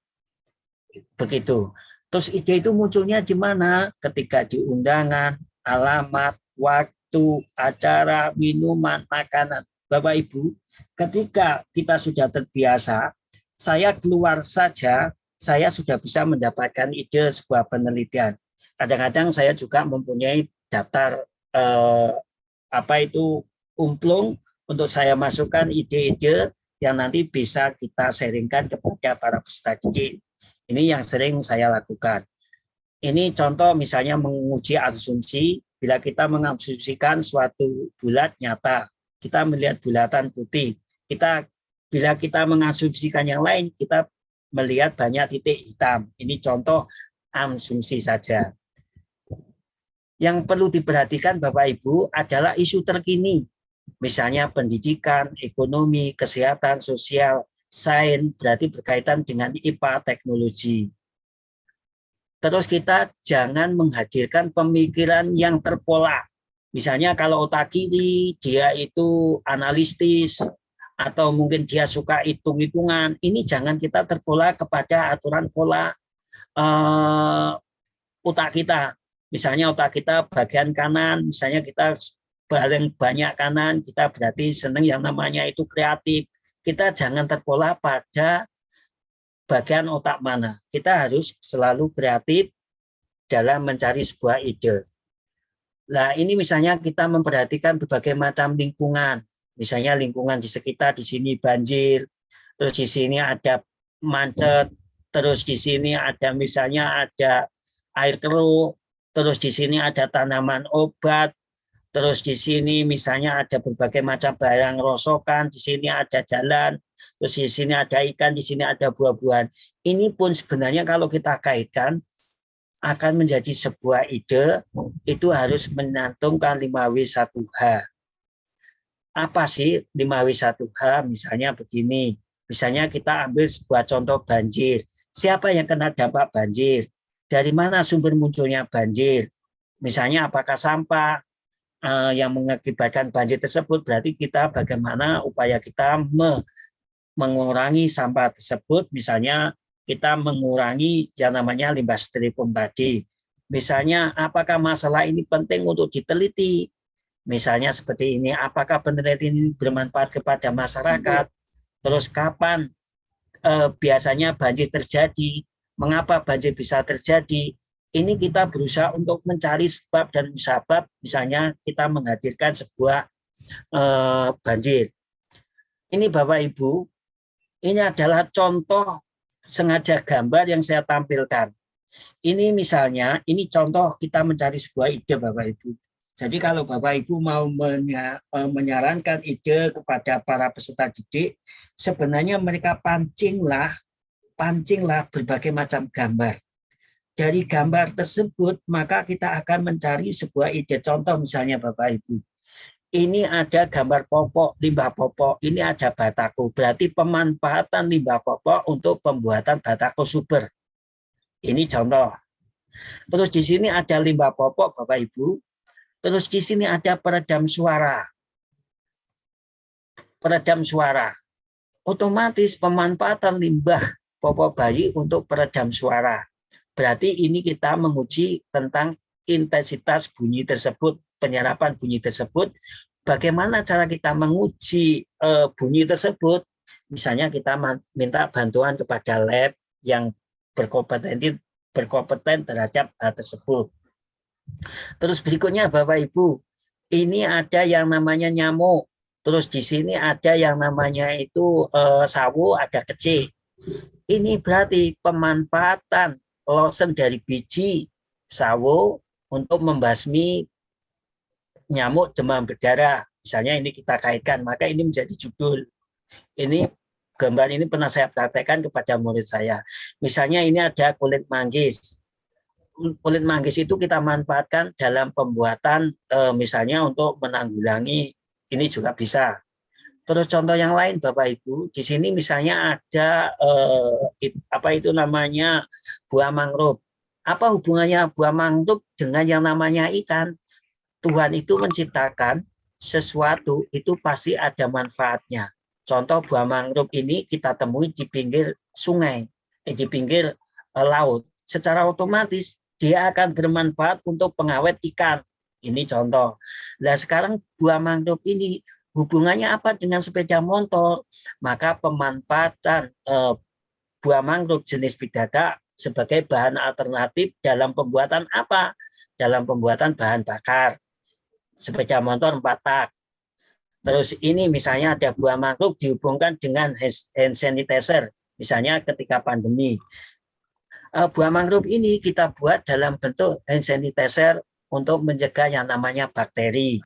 Begitu. Terus ide itu munculnya di mana? Ketika di undangan, alamat, waktu, acara, minuman, makanan. Bapak Ibu, ketika kita sudah terbiasa, saya keluar saja, saya sudah bisa mendapatkan ide sebuah penelitian. Kadang-kadang saya juga mempunyai daftar umplung untuk saya masukkan ide-ide yang nanti bisa kita sharingkan kepada para peserta didik. Ini yang sering saya lakukan. Ini contoh misalnya menguji asumsi, bila kita mengasumsikan suatu bulat nyata, kita melihat bulatan putih. Bila kita mengasumsikan yang lain, kita melihat banyak titik hitam. Ini contoh asumsi saja. Yang perlu diperhatikan Bapak Ibu adalah isu terkini. Misalnya pendidikan, ekonomi, kesehatan, sosial, sains, berarti berkaitan dengan IPA, teknologi. Terus kita jangan menghadirkan pemikiran yang terpola. Misalnya kalau otak kiri, dia itu analitis, atau mungkin dia suka hitung-hitungan. Ini jangan kita terpola kepada aturan pola otak kita. Misalnya otak kita bagian kanan, misalnya kita paling banyak kanan, kita berarti senang yang namanya itu kreatif. Kita jangan terpola pada bagian otak mana. Kita harus selalu kreatif dalam mencari sebuah ide. Nah, ini misalnya kita memperhatikan berbagai macam lingkungan. Misalnya lingkungan di sekitar, di sini banjir, terus di sini ada macet, terus di sini ada misalnya ada air keruh, terus di sini ada tanaman obat, terus di sini misalnya ada berbagai macam barang rosokan, di sini ada jalan, terus di sini ada ikan, di sini ada buah-buahan. Ini pun sebenarnya kalau kita kaitkan akan menjadi sebuah ide, itu harus menyantumkan 5W1H. Apa sih 5W1H? Misalnya begini, misalnya kita ambil sebuah contoh banjir. Siapa yang kena dampak banjir? Dari mana sumber munculnya banjir? Misalnya apakah sampah? yang mengakibatkan banjir tersebut, berarti kita bagaimana upaya kita mengurangi sampah tersebut, misalnya kita mengurangi yang namanya limbah styrofoam tadi. Misalnya apakah masalah ini penting untuk diteliti? Misalnya seperti ini, apakah penelitian ini bermanfaat kepada masyarakat? Terus kapan biasanya banjir terjadi? Mengapa banjir bisa terjadi? Ini kita berusaha untuk mencari sebab dan musabab, misalnya kita menghadirkan sebuah banjir. Ini Bapak Ibu, ini adalah contoh sengaja gambar yang saya tampilkan. Ini misalnya, ini contoh kita mencari sebuah ide Bapak Ibu. Jadi kalau Bapak Ibu mau menyarankan ide kepada para peserta didik, sebenarnya mereka pancinglah berbagai macam gambar. Dari gambar tersebut, maka kita akan mencari sebuah ide. Contoh misalnya Bapak Ibu, ini ada gambar popok, limbah popok, ini ada batako. Berarti pemanfaatan limbah popok untuk pembuatan batako super. Ini contoh. Terus di sini ada limbah popok Bapak Ibu. Terus di sini ada peredam suara. Peredam suara. Otomatis pemanfaatan limbah popok bayi untuk peredam suara. Berarti ini kita menguji tentang intensitas bunyi tersebut, penyerapan bunyi tersebut. Bagaimana cara kita menguji bunyi tersebut? Misalnya kita minta bantuan kepada lab yang berkompeten terhadap hal tersebut. Terus berikutnya Bapak Ibu, ini ada yang namanya nyamuk. Terus di sini ada yang namanya itu sawo, ada kecil. Ini berarti pemanfaatan lotion dari biji sawo untuk membasmi nyamuk demam berdarah. Misalnya ini kita kaitkan, maka ini menjadi judul. Ini gambar ini pernah saya praktekkan kepada murid saya. Misalnya ini ada kulit manggis. Kulit manggis itu kita manfaatkan dalam pembuatan misalnya untuk menanggulangi, ini juga bisa. Terus contoh yang lain Bapak Ibu, di sini misalnya ada apa itu namanya buah mangrove. Apa hubungannya buah mangrove dengan yang namanya ikan? Tuhan itu menciptakan sesuatu itu pasti ada manfaatnya. Contoh buah mangrove ini kita temui di pinggir sungai, di pinggir laut. Secara otomatis dia akan bermanfaat untuk pengawet ikan. Ini contoh. Nah sekarang buah mangrove ini hubungannya apa dengan sepeda motor? Maka pemanfaatan buah mangrove jenis bidada sebagai bahan alternatif dalam pembuatan apa? Dalam pembuatan bahan bakar. Sepeda motor 4 tak. Terus ini misalnya ada buah mangrove dihubungkan dengan hand sanitizer, misalnya ketika pandemi. Buah mangrove ini kita buat dalam bentuk hand sanitizer untuk mencegah yang namanya bakteri.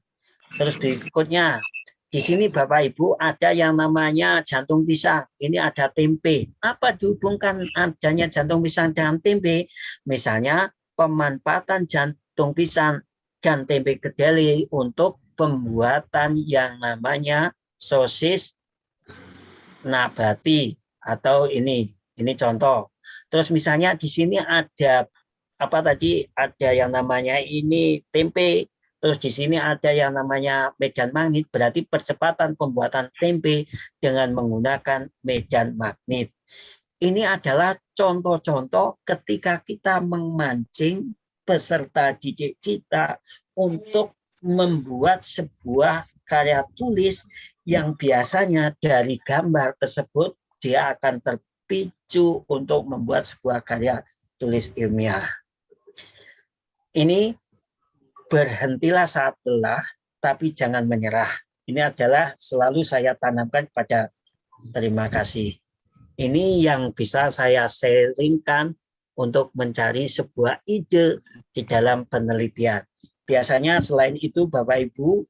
Terus berikutnya, di sini Bapak Ibu ada yang namanya jantung pisang. Ini ada tempe. Apa dihubungkan adanya jantung pisang dengan tempe? Misalnya pemanfaatan jantung pisang dan tempe kedelai untuk pembuatan yang namanya sosis nabati atau ini contoh. Terus misalnya di sini ada apa tadi, ada yang namanya ini tempe, terus di sini ada yang namanya medan magnet, berarti percepatan pembuatan tempe dengan menggunakan medan magnet. Ini adalah contoh-contoh ketika kita memancing peserta didik kita untuk membuat sebuah karya tulis yang biasanya dari gambar tersebut dia akan terpicu untuk membuat sebuah karya tulis ilmiah. Ini berhentilah saat lelah, tapi jangan menyerah. Ini adalah selalu saya tanamkan pada terima kasih. Ini yang bisa saya sharingkan untuk mencari sebuah ide di dalam penelitian. Biasanya selain itu Bapak Ibu,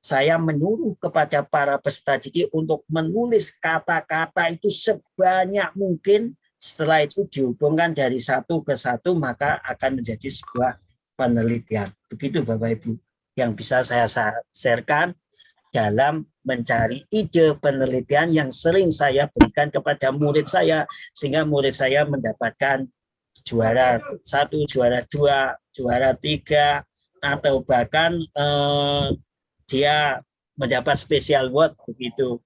saya menyuruh kepada para peserta didik untuk menulis kata-kata itu sebanyak mungkin. Setelah itu dihubungkan dari satu ke satu, maka akan menjadi sebuah penelitian. Begitu Bapak Ibu yang bisa saya sharekan dalam mencari ide penelitian yang sering saya berikan kepada murid saya, sehingga murid saya mendapatkan juara 1, juara 2, juara 3, atau bahkan dia mendapat special award begitu.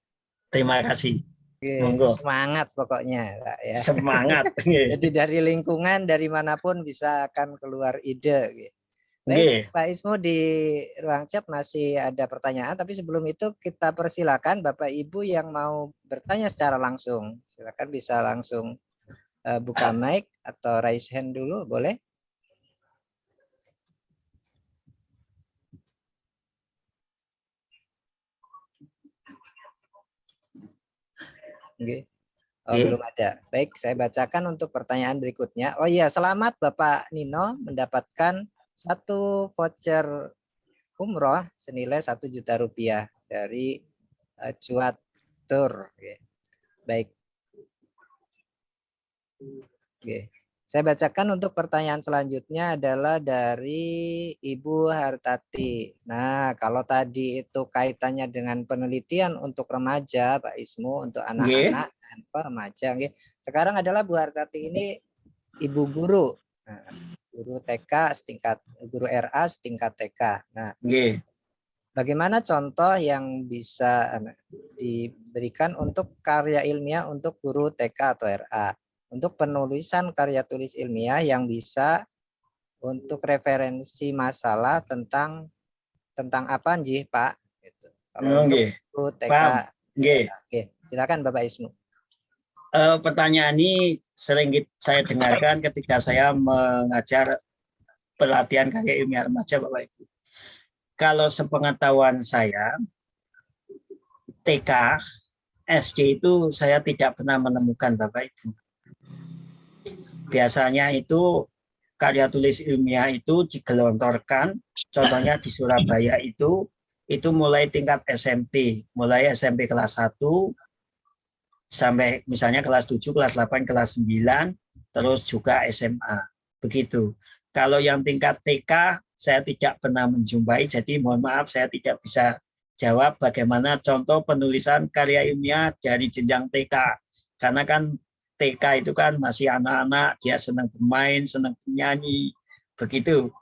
Terima kasih. Oke, Monggo. semangat pokoknya, Pak ya. Semangat. Jadi dari lingkungan, dari manapun bisa akan keluar ide. Baik, Nggih. Pak Ismu, di ruang chat masih ada pertanyaan, tapi sebelum itu kita persilakan Bapak Ibu yang mau bertanya secara langsung. Silakan bisa langsung buka mic atau raise hand dulu, boleh? Nggih. Oh, Nggih. belum ada. Baik, saya bacakan untuk pertanyaan berikutnya. Oh iya, selamat Bapak Nino mendapatkan 1 voucher umroh senilai 1 juta rupiah dari Cuat Tour. Oke. Baik. Oke. Saya bacakan untuk pertanyaan selanjutnya adalah dari Ibu Hartati. Nah, kalau tadi itu kaitannya dengan penelitian untuk remaja, Pak Ismu, untuk anak-anak dan remaja. Sekarang adalah Bu Hartati ini ibu guru. Nah, guru TK setingkat guru RA setingkat TK. Nah, bagaimana contoh yang bisa diberikan untuk karya ilmiah untuk guru TK atau RA? Untuk penulisan karya tulis ilmiah yang bisa untuk referensi masalah tentang apa nggih, Pak? Gitu. Kalau untuk guru TK. Paham. Oke, silakan Bapak Ismu. Pertanyaan ini sering saya dengarkan ketika saya mengajar pelatihan karya ilmiah remaja, Bapak Ibu. Kalau sepengetahuan saya, TK, SD itu saya tidak pernah menemukan, Bapak Ibu. Biasanya itu karya tulis ilmiah itu digelontorkan, contohnya di Surabaya itu mulai tingkat SMP, mulai SMP kelas 1 sampai misalnya kelas 7, kelas 8, kelas 9, terus juga SMA. Begitu. Kalau yang tingkat TK saya tidak pernah menjumpai, jadi mohon maaf saya tidak bisa jawab bagaimana contoh penulisan karya ilmiah dari jenjang TK. Karena kan TK itu kan masih anak-anak, dia senang bermain, senang bernyanyi. Begitu,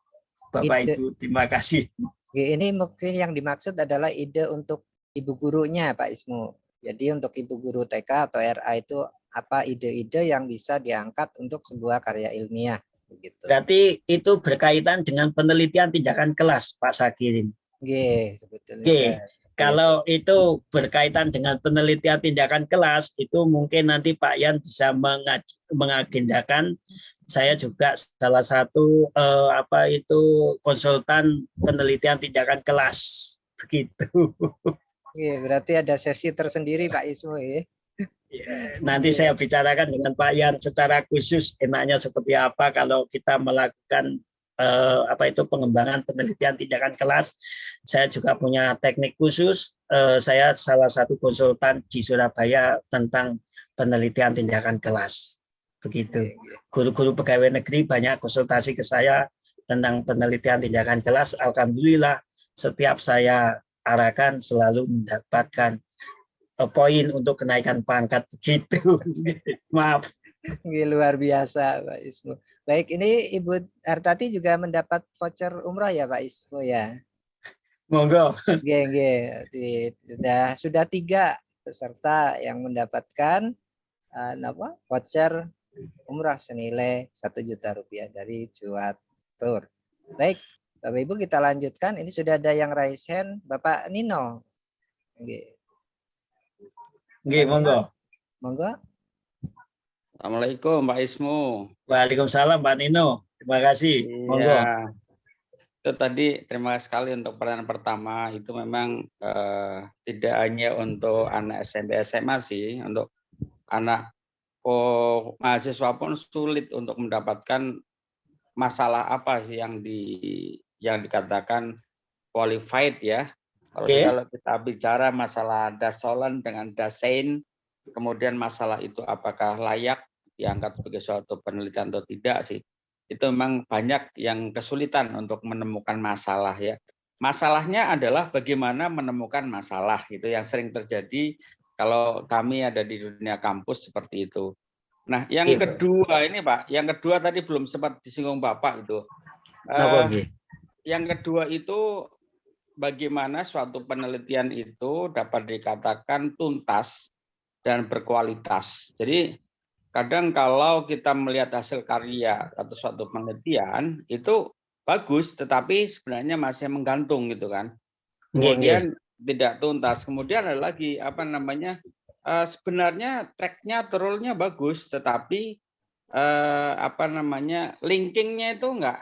Bapak Ibu, terima kasih. Ini mungkin yang dimaksud adalah ide untuk ibu gurunya, Pak Ismu. Jadi untuk ibu guru TK atau RA itu apa ide-ide yang bisa diangkat untuk sebuah karya ilmiah. Begitu. Berarti itu berkaitan dengan penelitian tindakan kelas, Pak Sakirin. Sebetulnya. Kalau itu berkaitan dengan penelitian tindakan kelas, itu mungkin nanti Pak Yan bisa mengagendakan. Saya juga salah satu konsultan penelitian tindakan kelas, begitu. Berarti ada sesi tersendiri Pak Ismu ya. Nanti saya bicarakan dengan Pak Yan secara khusus enaknya seperti apa kalau kita melakukan pengembangan penelitian tindakan kelas. Saya juga punya teknik khusus. Saya salah satu konsultan di Surabaya tentang penelitian tindakan kelas. Begitu. Guru-guru pegawai negeri banyak konsultasi ke saya tentang penelitian tindakan kelas. Alhamdulillah setiap saya arahkan selalu mendapatkan poin untuk kenaikan pangkat begitu. Maaf. Luar biasa Pak Ismu. Baik, ini Ibu Hartati juga mendapat voucher umroh ya Pak Ismu ya. Monggo. Sudah 3 peserta yang mendapatkan voucher umrah senilai 1 juta rupiah dari Cuat Tour. Baik, Bapak Ibu kita lanjutkan. Ini sudah ada yang raise hand, Bapak Nino. Monggo. Monggo. Assalamualaikum Pak Ismu. Waalaikumsalam Pak Nino. Terima kasih. Monggo. Itu tadi terima kasih sekali untuk pertanyaan pertama. Itu memang tidak hanya untuk anak SMP SMA sih, untuk anak mahasiswa pun sulit untuk mendapatkan masalah apa sih yang dikatakan qualified ya. Kalau kita bicara masalah dasolan dengan dasein, kemudian masalah itu apakah layak diangkat sebagai suatu penelitian atau tidak sih, itu memang banyak yang kesulitan untuk menemukan masalah ya. Masalahnya adalah bagaimana menemukan masalah, itu yang sering terjadi kalau kami ada di dunia kampus seperti itu. Nah, yang kedua ini Pak, yang kedua tadi belum sempat disinggung Bapak itu. yang kedua itu bagaimana suatu penelitian itu dapat dikatakan tuntas dan berkualitas. Jadi kadang kalau kita melihat hasil karya atau suatu penelitian itu bagus, tetapi sebenarnya masih menggantung gitu kan. Kemudian tidak tuntas. Kemudian ada lagi apa namanya, sebenarnya tracknya atau role-nya bagus, tetapi apa namanya, linkingnya itu nggak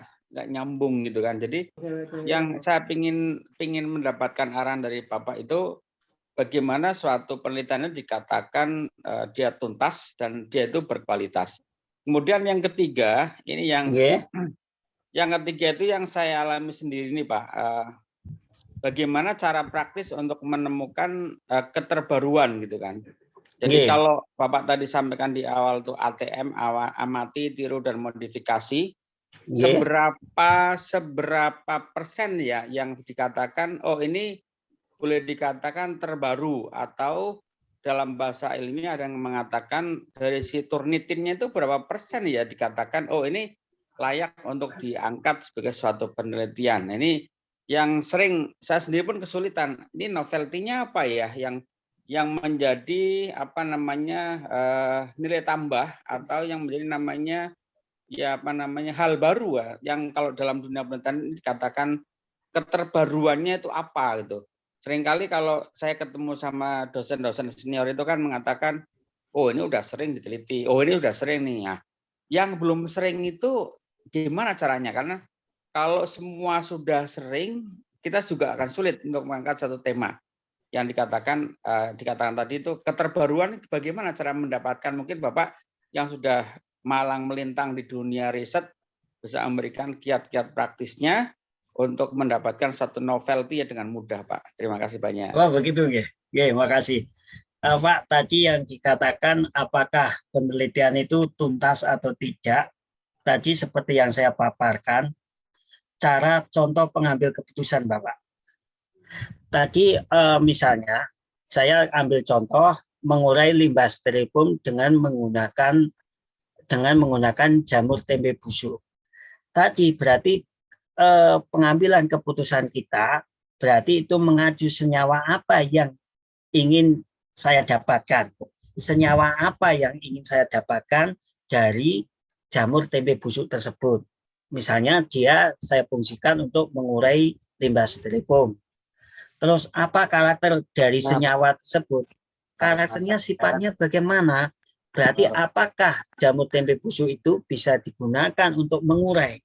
nyambung gitu kan. Jadi yang saya pingin mendapatkan arahan dari Bapak itu bagaimana suatu penelitian itu dikatakan dia tuntas dan dia itu berkualitas. Kemudian yang ketiga, ini yang ketiga itu yang saya alami sendiri nih Pak. Bagaimana cara praktis untuk menemukan keterbaruan gitu kan. Jadi kalau Bapak tadi sampaikan di awal tuh ATM, amati, tiru dan modifikasi, seberapa persen ya yang dikatakan oh ini boleh dikatakan terbaru, atau dalam bahasa ilmiah ada yang mengatakan dari si turnitinnya itu berapa persen ya dikatakan oh ini layak untuk diangkat sebagai suatu penelitian. Nah, ini yang sering saya sendiri pun kesulitan. Ini novelty-nya apa ya yang menjadi apa namanya nilai tambah atau yang menjadi namanya ya apa namanya hal baru ya, yang kalau dalam dunia penelitian dikatakan keterbaruannya itu apa gitu. Seringkali kalau saya ketemu sama dosen-dosen senior itu kan mengatakan, oh ini udah sering diteliti, oh ini udah sering nih. Nah, yang belum sering itu gimana caranya? Karena kalau semua sudah sering, kita juga akan sulit untuk mengangkat satu tema yang dikatakan tadi itu keterbaruan. Bagaimana cara mendapatkan, mungkin Bapak yang sudah malang melintang di dunia riset bisa memberikan kiat-kiat praktisnya untuk mendapatkan satu novelty ya dengan mudah, Pak. Terima kasih banyak. Oh begitu, terima kasih. Pak, tadi yang dikatakan apakah penelitian itu tuntas atau tidak, tadi seperti yang saya paparkan, cara contoh pengambil keputusan Bapak. Tadi misalnya saya ambil contoh mengurai limbah styrofoam dengan menggunakan jamur tempe busuk. Tadi berarti pengambilan keputusan kita berarti itu mengacu senyawa apa yang ingin saya dapatkan. Senyawa apa yang ingin saya dapatkan dari jamur tempe busuk tersebut. Misalnya saya fungsikan untuk mengurai limbah styrofoam. Terus apa karakter dari senyawa tersebut? Karakternya sifatnya bagaimana? Berarti apakah jamur tempe busuk itu bisa digunakan untuk mengurai?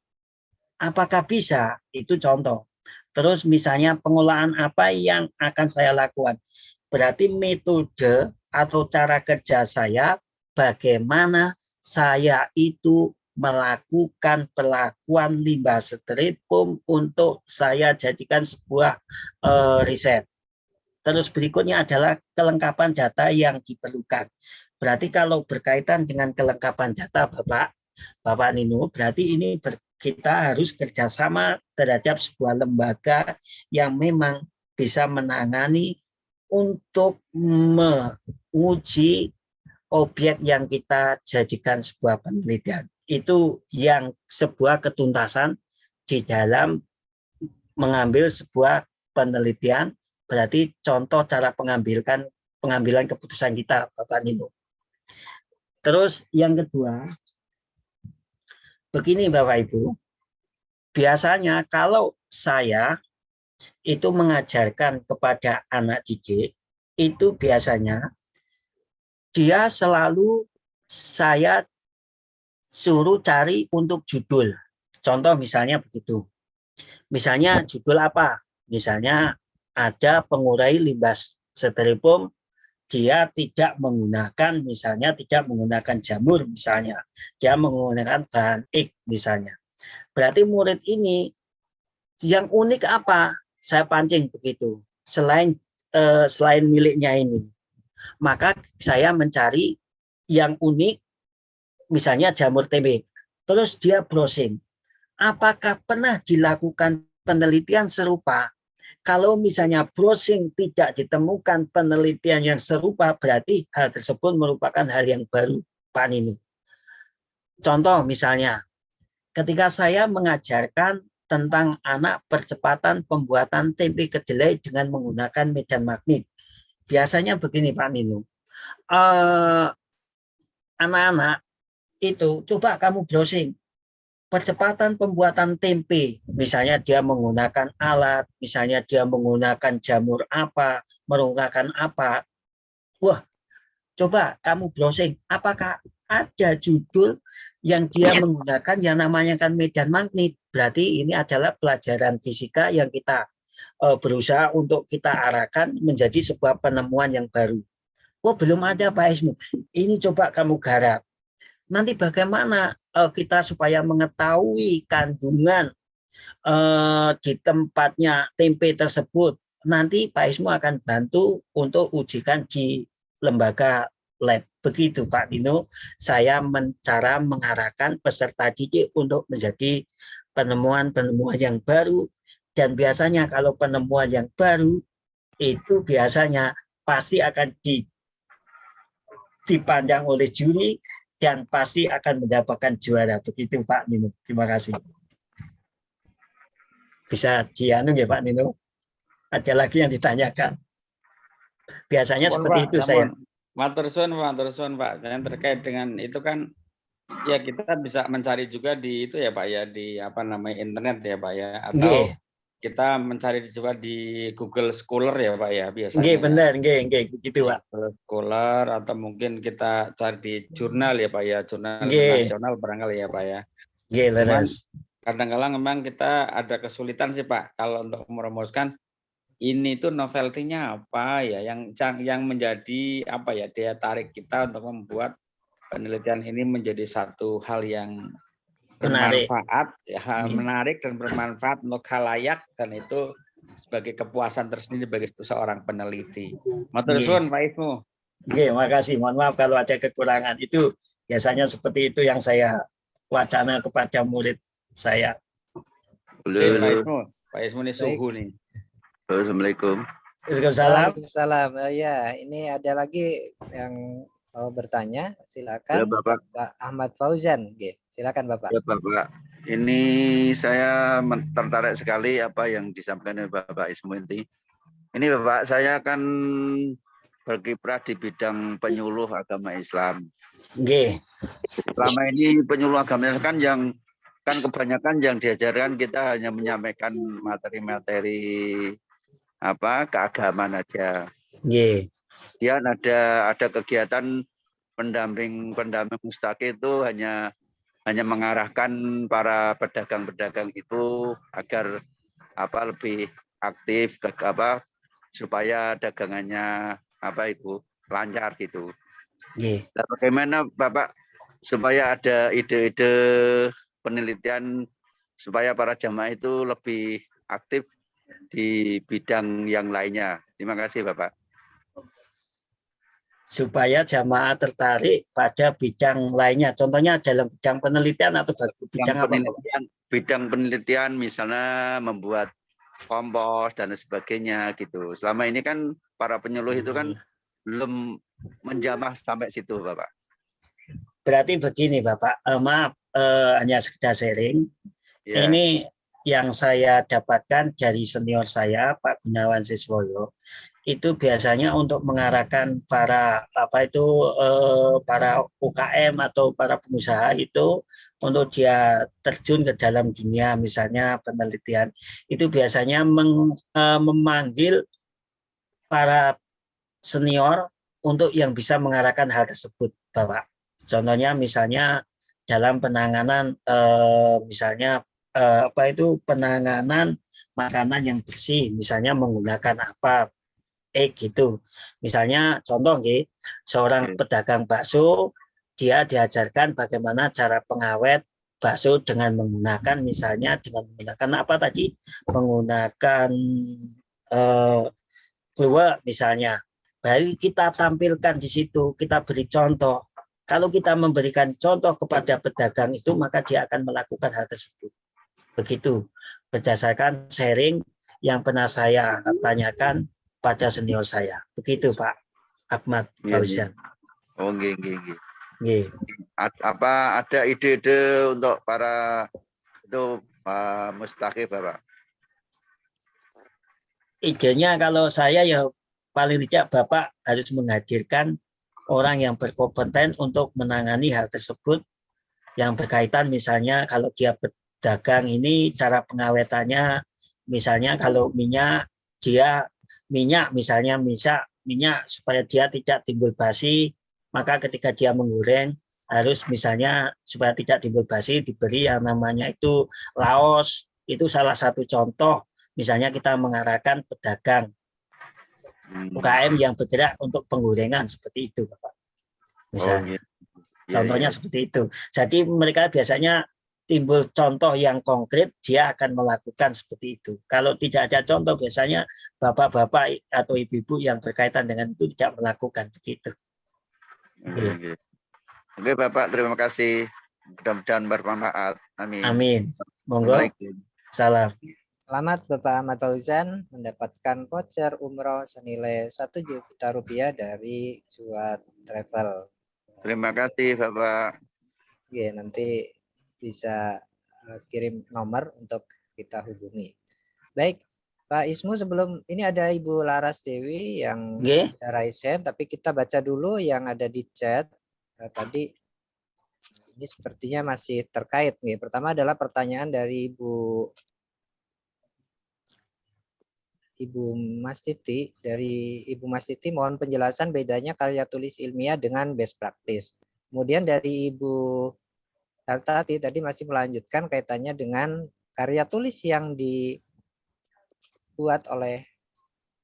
Apakah bisa? Itu contoh. Terus misalnya pengolahan apa yang akan saya lakukan? Berarti metode atau cara kerja saya, bagaimana saya itu melakukan perlakuan limbah styrofoam untuk saya jadikan sebuah riset. Terus berikutnya adalah kelengkapan data yang diperlukan. Berarti kalau berkaitan dengan kelengkapan data Bapak Nino, berarti ini kita harus kerjasama terhadap sebuah lembaga yang memang bisa menangani untuk menguji objek yang kita jadikan sebuah penelitian. Itu yang sebuah ketuntasan di dalam mengambil sebuah penelitian, berarti contoh cara pengambilan keputusan kita, Bapak Nino. Terus yang kedua, begini Bapak Ibu, biasanya kalau saya itu mengajarkan kepada anak didik, itu biasanya dia selalu saya suruh cari untuk judul. Contoh misalnya begitu. Misalnya judul apa? Misalnya ada pengurai limbah styrofoam, dia tidak menggunakan jamur misalnya. Dia menggunakan bahan X misalnya. Berarti murid ini yang unik apa? Saya pancing begitu. Selain miliknya ini. Maka saya mencari yang unik, misalnya jamur tempe. Terus dia browsing. Apakah pernah dilakukan penelitian serupa? Kalau misalnya browsing tidak ditemukan penelitian yang serupa, berarti hal tersebut merupakan hal yang baru, Pak Nino. Contoh misalnya, ketika saya mengajarkan tentang anak percepatan pembuatan tempe kedelai dengan menggunakan medan magnet. Biasanya begini Pak Nino, anak-anak itu coba kamu browsing percepatan pembuatan tempe, misalnya dia menggunakan alat, misalnya dia menggunakan jamur apa, menggunakan apa. Wah, coba kamu browsing, apakah ada judul yang dia menggunakan yang namanya kan medan magnet? Berarti ini adalah pelajaran fisika yang kita berusaha untuk kita arahkan menjadi sebuah penemuan yang baru. Oh, belum ada Pak Ismu. Ini coba kamu garap. Nanti bagaimana kita supaya mengetahui kandungan di tempatnya tempe tersebut. Nanti Pak Ismu akan bantu untuk ujikan di lembaga lab. Begitu Pak Dino, saya cara mengarahkan peserta didik untuk menjadi penemuan-penemuan yang baru. Dan biasanya kalau penemuan yang baru itu biasanya pasti akan dipandang oleh juri dan pasti akan mendapatkan juara. Begitu Pak Nino. Terima kasih. Bisa dianu ya Pak Nino? Ada lagi yang ditanyakan? Biasanya seperti itu saya. Matur suwun Pak. Dan terkait dengan itu kan ya kita bisa mencari juga di itu ya Pak ya, di apa namanya internet ya Pak ya, atau kita mencari coba di Google Scholar ya Pak ya biasanya. Nggih, benar, nggih, begitu Pak. Google Scholar atau mungkin kita cari di jurnal ya Pak ya, jurnal nasional barangkali ya Pak ya. Nggih, leres. Kadang-kadang memang kita ada kesulitan sih Pak kalau untuk merumuskan ini tuh novelty-nya apa ya yang menjadi apa ya daya tarik kita untuk membuat penelitian ini menjadi satu hal yang bermanfaat, menarik dan bermanfaat untuk khalayak, dan itu sebagai kepuasan tersendiri bagi seorang peneliti. Matur suwun Pak Ismu. Oke, makasih. Mohon maaf kalau ada kekurangan. Itu biasanya seperti itu yang saya wacana kepada murid saya. Pak Ismu ini suhu nih. Assalamualaikum. Waalaikumsalam. Ya, ini ada lagi yang mau bertanya, silakan. Ya, Bapak Ahmad Fauzan. Silakan Bapak. Ya, Bapak. Ini saya tertarik sekali apa yang disampaikan oleh Bapak Ismuinti. Ini Bapak, saya kan berkiprah di bidang penyuluh agama Islam. Selama ini penyuluh agama Islam kan kan kebanyakan yang diajarkan kita hanya menyampaikan materi-materi keagamaan aja. Dia ada kegiatan pendamping mustaqim itu hanya mengarahkan para pedagang-pedagang itu agar lebih aktif supaya dagangannya lancar gitu. Nah, bagaimana Bapak supaya ada ide-ide penelitian supaya para jamaah itu lebih aktif di bidang yang lainnya. Terima kasih Bapak. Supaya jamaah tertarik pada bidang lainnya. Contohnya dalam bidang penelitian atau bidang apa? Bidang penelitian misalnya membuat kompos dan sebagainya gitu. Selama ini kan para penyuluh itu kan belum menjamah sampai situ Bapak. Berarti begini Bapak, maaf hanya sekedar sharing. Ya. Ini yang saya dapatkan dari senior saya Pak Gunawan Siswoyo. Itu biasanya untuk mengarahkan para para UKM atau para pengusaha itu untuk dia terjun ke dalam dunia misalnya penelitian, itu biasanya memanggil para senior untuk yang bisa mengarahkan hal tersebut Bapak. Contohnya misalnya dalam penanganan penanganan makanan yang bersih, misalnya menggunakan apa gitu. Misalnya contoh seorang pedagang bakso, dia diajarkan bagaimana cara pengawet bakso dengan menggunakan menggunakan kluwek misalnya. Baru kita tampilkan di situ, kita beri contoh. Kalau kita memberikan contoh kepada pedagang itu, maka dia akan melakukan hal tersebut. Begitu, berdasarkan sharing yang pernah saya tanyakan pada senior saya. Begitu Pak Ahmad Fauzan. Oh, nggih. Apa ada ide-ide untuk para Mustaqim, Bapak? Idenya kalau saya ya paling tidak Bapak harus menghadirkan orang yang berkompeten untuk menangani hal tersebut yang berkaitan, misalnya kalau dia berdagang ini cara pengawetannya, misalnya kalau minyak misalnya minyak supaya dia tidak timbul basi, maka ketika dia menggoreng harus misalnya supaya tidak timbul basi diberi yang namanya itu laos. Itu salah satu contoh, misalnya kita mengarahkan pedagang UKM yang bergerak untuk penggorengan seperti itu, Bapak. Misalnya. gitu. Ya, Contohnya ya. seperti itu. Jadi mereka biasanya timbul contoh yang konkret, dia akan melakukan seperti itu. Kalau tidak ada contoh, biasanya bapak-bapak atau ibu-ibu yang berkaitan dengan itu tidak melakukan begitu. Oke. Oke, Bapak, terima kasih. Mudah-mudahan bermanfaat. Amin. Amin. Monggo. Assalamualaikum. Salam. Selamat Bapak Ahmad Fauzan mendapatkan voucher umroh senilai 1 juta rupiah dari Juat Travel. Terima kasih, Bapak. Oke, nanti bisa kirim nomor untuk kita hubungi. Baik, Pak Ismu, sebelum ini ada Ibu Laras Dewi yang raise hand, tapi kita baca dulu yang ada di chat. Tadi ini sepertinya masih terkait nih. Pertama adalah pertanyaan dari Ibu Mas Titi. Dari Ibu Mas Titi, mohon penjelasan bedanya karya tulis ilmiah dengan best practice. Kemudian dari Ibu Hartati tadi masih melanjutkan kaitannya dengan karya tulis yang dibuat oleh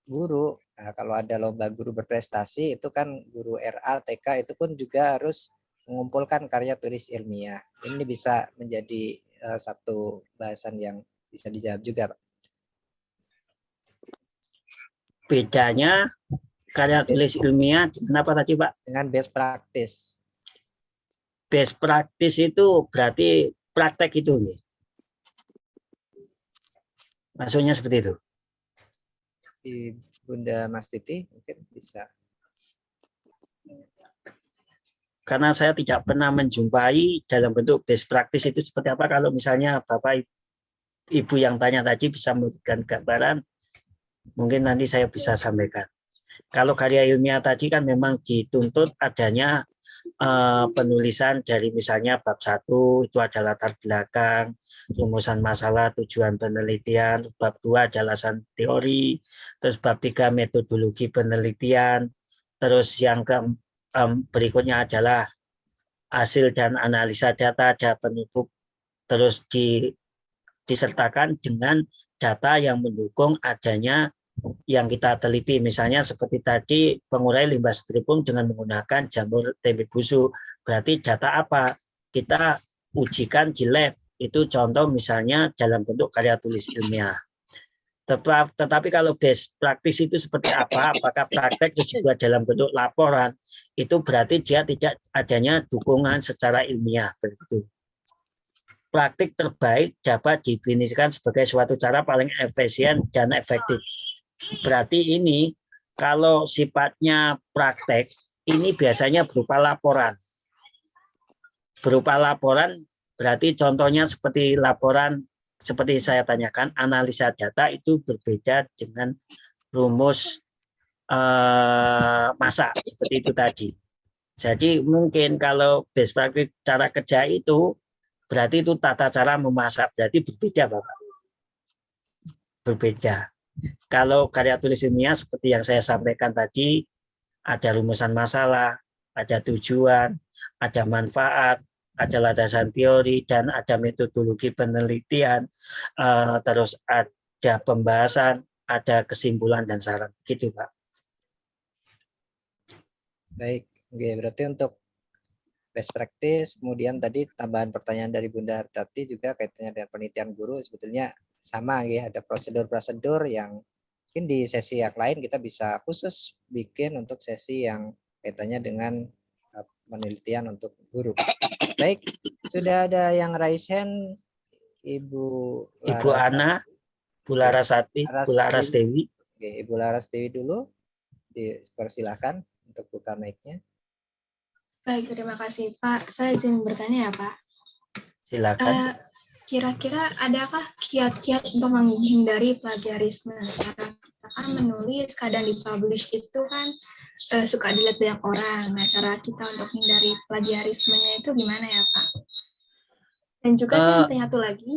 guru. Nah, kalau ada lomba guru berprestasi, itu kan guru RA, TK, itu pun juga harus mengumpulkan karya tulis ilmiah. Ini bisa menjadi satu bahasan yang bisa dijawab juga, Pak. Bedanya karya tulis ilmiah dengan apa tadi, Pak? Dengan best practice. Best practice itu berarti praktek itu. Maksudnya seperti itu. Di Bunda Mas Titi mungkin bisa. Karena saya tidak pernah menjumpai dalam bentuk best practice itu seperti apa. Kalau misalnya Bapak Ibu yang tanya tadi bisa memberikan gambaran, mungkin nanti saya bisa sampaikan. Kalau karya ilmiah tadi kan memang dituntut adanya penulisan dari misalnya bab 1 itu ada latar belakang, rumusan masalah, tujuan penelitian, bab 2 ada alasan teori, terus bab 3 metodologi penelitian, terus yang berikutnya adalah hasil dan analisa data, ada penutup, terus disertakan dengan data yang mendukung adanya yang kita teliti, misalnya seperti tadi pengurai limbah styrofoam dengan menggunakan jamur tempe busuk. Berarti data apa? Kita ujikan di lab. Itu contoh misalnya dalam bentuk karya tulis ilmiah. Tetapi kalau best practice itu seperti apa? Apakah praktek terus juga dalam bentuk laporan? Itu berarti dia tidak adanya dukungan secara ilmiah. Begitu. Praktik terbaik dapat didefinisikan sebagai suatu cara paling efisien dan efektif. Berarti ini kalau sifatnya praktek, ini biasanya berupa laporan. Berupa laporan berarti contohnya seperti laporan seperti saya tanyakan, analisa data itu berbeda dengan rumus masa seperti itu tadi. Jadi mungkin kalau best practice cara kerja itu berarti itu tata cara memasak, berarti berbeda, Bapak. Berbeda. Kalau karya tulis ilmiah seperti yang saya sampaikan tadi, ada rumusan masalah, ada tujuan, ada manfaat, ada landasan teori, dan ada metodologi penelitian, terus ada pembahasan, ada kesimpulan dan saran. Gitu, Pak. Baik, oke, berarti untuk best practice, kemudian tadi tambahan pertanyaan dari Bunda Hartati juga kaitannya dengan penelitian guru, sebetulnya sama ya, ada prosedur-prosedur yang mungkin di sesi yang lain kita bisa khusus bikin untuk sesi yang kaitannya dengan penelitian untuk guru. Baik, sudah ada yang raise hand, Ibu Ana, Bu Larasati, Bu Laras Dewi. Oke, Ibu Laras Dewi dulu, dipersilakan untuk buka mic-nya. Baik, terima kasih Pak. Saya izin bertanya ya Pak. Silakan. kira-kira adakah kiat-kiat untuk menghindari plagiarisme? Cara kita kan menulis, kadang dipublish itu kan suka dilihat banyak orang. Nah, cara kita untuk menghindari plagiarismenya itu gimana ya, Pak? Dan juga saya mau tanya satu lagi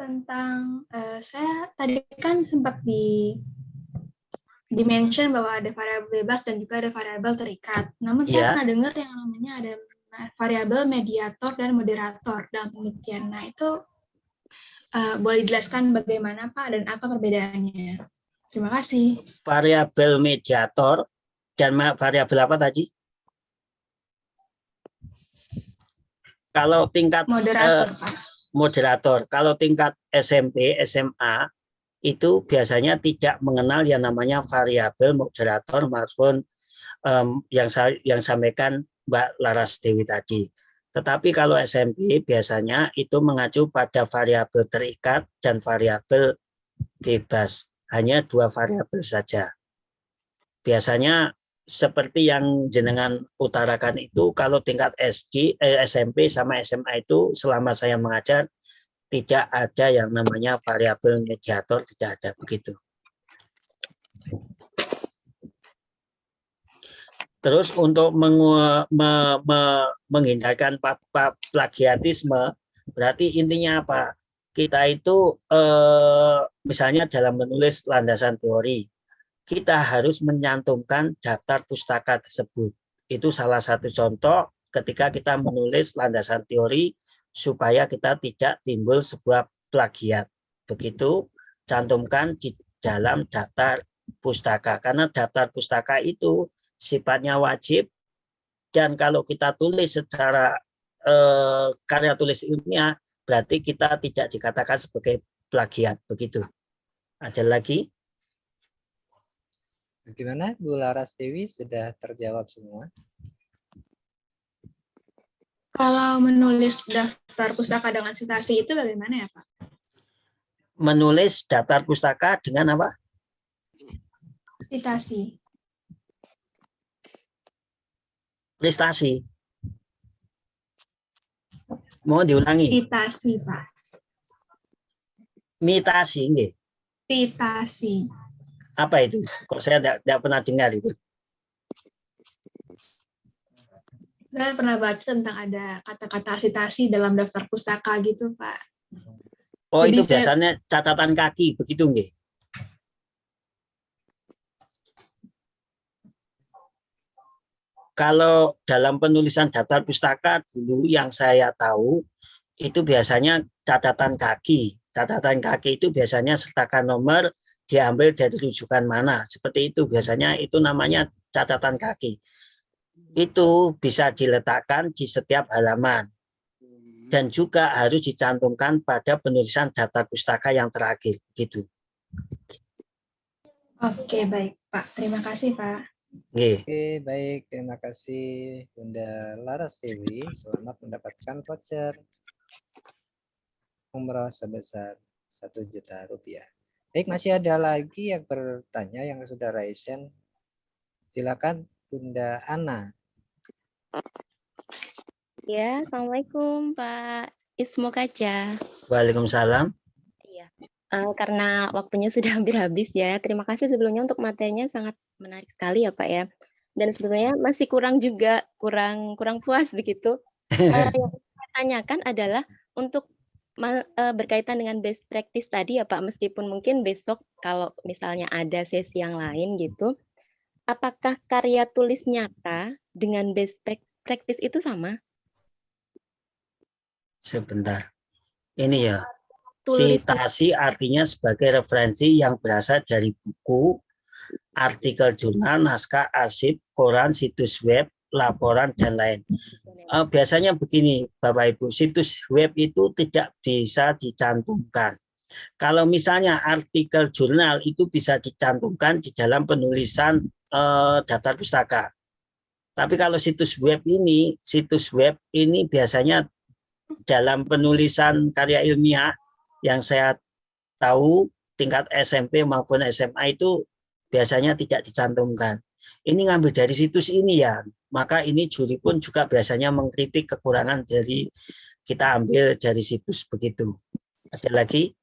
tentang saya tadi kan sempat dimention bahwa ada variabel bebas dan juga ada variabel terikat. Namun saya pernah dengar yang namanya ada variabel mediator dan moderator dalam penelitian. Nah, itu boleh dijelaskan bagaimana, Pak, dan apa perbedaannya? Terima kasih. Variabel mediator dan variabel apa tadi? Kalau tingkat moderator, Pak. Moderator, kalau tingkat SMP, SMA itu biasanya tidak mengenal yang namanya variabel moderator maupun yang sampaikan Mbak Laras Dewi tadi. Tetapi kalau SMP biasanya itu mengacu pada variabel terikat dan variabel bebas. Hanya 2 variabel saja. Biasanya seperti yang jenengan utarakan itu, kalau tingkat SMP sama SMA itu selama saya mengajar tidak ada yang namanya variabel mediator, tidak ada begitu. Terus untuk menghindarkan plagiatisme, berarti intinya apa? Kita itu misalnya dalam menulis landasan teori, kita harus menyantumkan daftar pustaka tersebut. Itu salah satu contoh ketika kita menulis landasan teori supaya kita tidak timbul sebuah plagiat. Begitu, cantumkan di dalam daftar pustaka. Karena daftar pustaka itu sifatnya wajib, dan kalau kita tulis secara karya tulis ilmiah, berarti kita tidak dikatakan sebagai plagiat. Begitu. Ada lagi? Bagaimana Bu Laras Dewi, sudah terjawab semua? Kalau menulis daftar pustaka dengan sitasi itu bagaimana ya, Pak? Menulis daftar pustaka dengan apa? Sitasi. Prestasi. Mau diulangi? Sitasi, Pak. Mitasi, nggih. Sitasi. Apa itu? Kok saya tidak pernah dengar itu? Saya pernah baca tentang ada kata-kata sitasi dalam daftar pustaka gitu, Pak. Oh, jadi itu biasanya catatan kaki, begitu nggih? Kalau dalam penulisan daftar pustaka dulu yang saya tahu, itu biasanya catatan kaki. Catatan kaki itu biasanya sertakan nomor, diambil dari rujukan mana. Seperti itu, biasanya itu namanya catatan kaki. Itu bisa diletakkan di setiap halaman. Dan juga harus dicantumkan pada penulisan daftar pustaka yang terakhir. Gitu. Oke, baik, Pak. Terima kasih, Pak. Oke, baik. Terima kasih Bunda Laras Dewi. Selamat mendapatkan voucher umroh sebesar 1 juta rupiah. Baik, masih ada lagi yang bertanya yang sudah raise hand. Silakan Bunda Ana. Ya, Assalamualaikum Pak Ismo Kaca. Waalaikumsalam. Iya. Karena waktunya sudah hampir habis ya. Terima kasih sebelumnya untuk materinya, sangat menarik sekali ya Pak ya. Dan sebetulnya masih kurang puas begitu. Yang saya tanyakan adalah untuk berkaitan dengan best practice tadi ya Pak, meskipun mungkin besok kalau misalnya ada sesi yang lain gitu, apakah karya tulis nyata dengan best practice itu sama? Sebentar. Ini ya. Tulis Sitasi artinya sebagai referensi yang berasal dari buku, artikel jurnal, naskah, arsip, koran, situs web, laporan, dan lain. Biasanya begini, Bapak Ibu, situs web itu tidak bisa dicantumkan. Kalau misalnya artikel jurnal itu bisa dicantumkan di dalam penulisan daftar pustaka. Tapi kalau situs web ini biasanya dalam penulisan karya ilmiah yang saya tahu tingkat SMP maupun SMA itu biasanya tidak dicantumkan. Ini ngambil dari situs ini ya, maka ini juri pun juga biasanya mengkritik kekurangan dari kita ambil dari situs begitu. Ada lagi?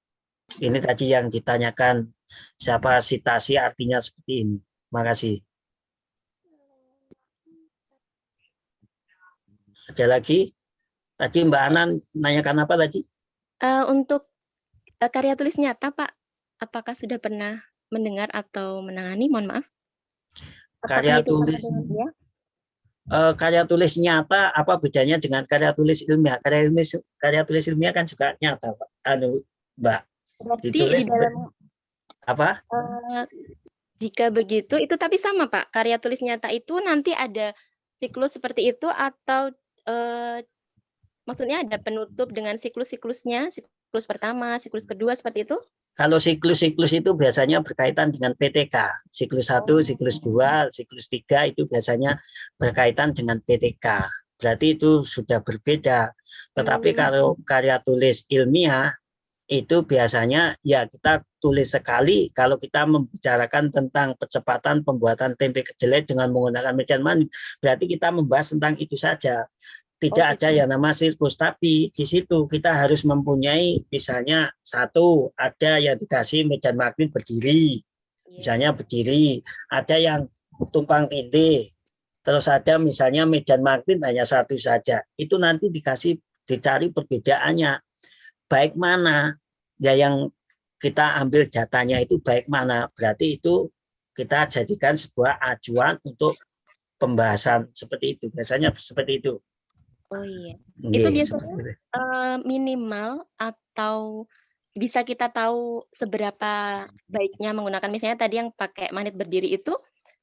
Ini tadi yang ditanyakan, siapa sitasi artinya seperti ini. Makasih. Ada lagi? Tadi Mbak Ana nanyakan apa tadi? Untuk karya tulis nyata, Pak, apakah sudah pernah mendengar atau menangani? Mohon maaf. Karya tulis, karya tulis nyata apa bedanya dengan karya tulis ilmiah? Karya tulis ilmiah kan juga nyata, Pak. Mbak. Berarti Ditulis di dalam apa? Jika begitu, itu tapi sama, Pak. Karya tulis nyata itu nanti ada siklus seperti itu atau maksudnya ada penutup dengan siklus-siklusnya, siklus pertama, siklus kedua seperti itu? Kalau siklus-siklus itu biasanya berkaitan dengan PTK. Siklus 1, siklus 2, siklus 3 itu biasanya berkaitan dengan PTK. Berarti itu sudah berbeda. Tetapi kalau karya tulis ilmiah itu biasanya ya kita tulis sekali kalau kita membicarakan tentang percepatan pembuatan tempe kedelai dengan menggunakan medan manik. Berarti kita membahas tentang itu saja. Tidak ada yang nama siklus, tapi di situ kita harus mempunyai misalnya satu, ada yang dikasih medan magnet berdiri, misalnya berdiri, ada yang tumpang tindih, terus ada misalnya medan magnet hanya satu saja. Itu nanti dicari perbedaannya, baik mana ya yang kita ambil datanya itu baik mana, berarti itu kita jadikan sebuah acuan untuk pembahasan seperti itu. Biasanya seperti itu. Oh iya, itu biasanya minimal atau bisa kita tahu seberapa baiknya menggunakan, misalnya tadi yang pakai magnet berdiri itu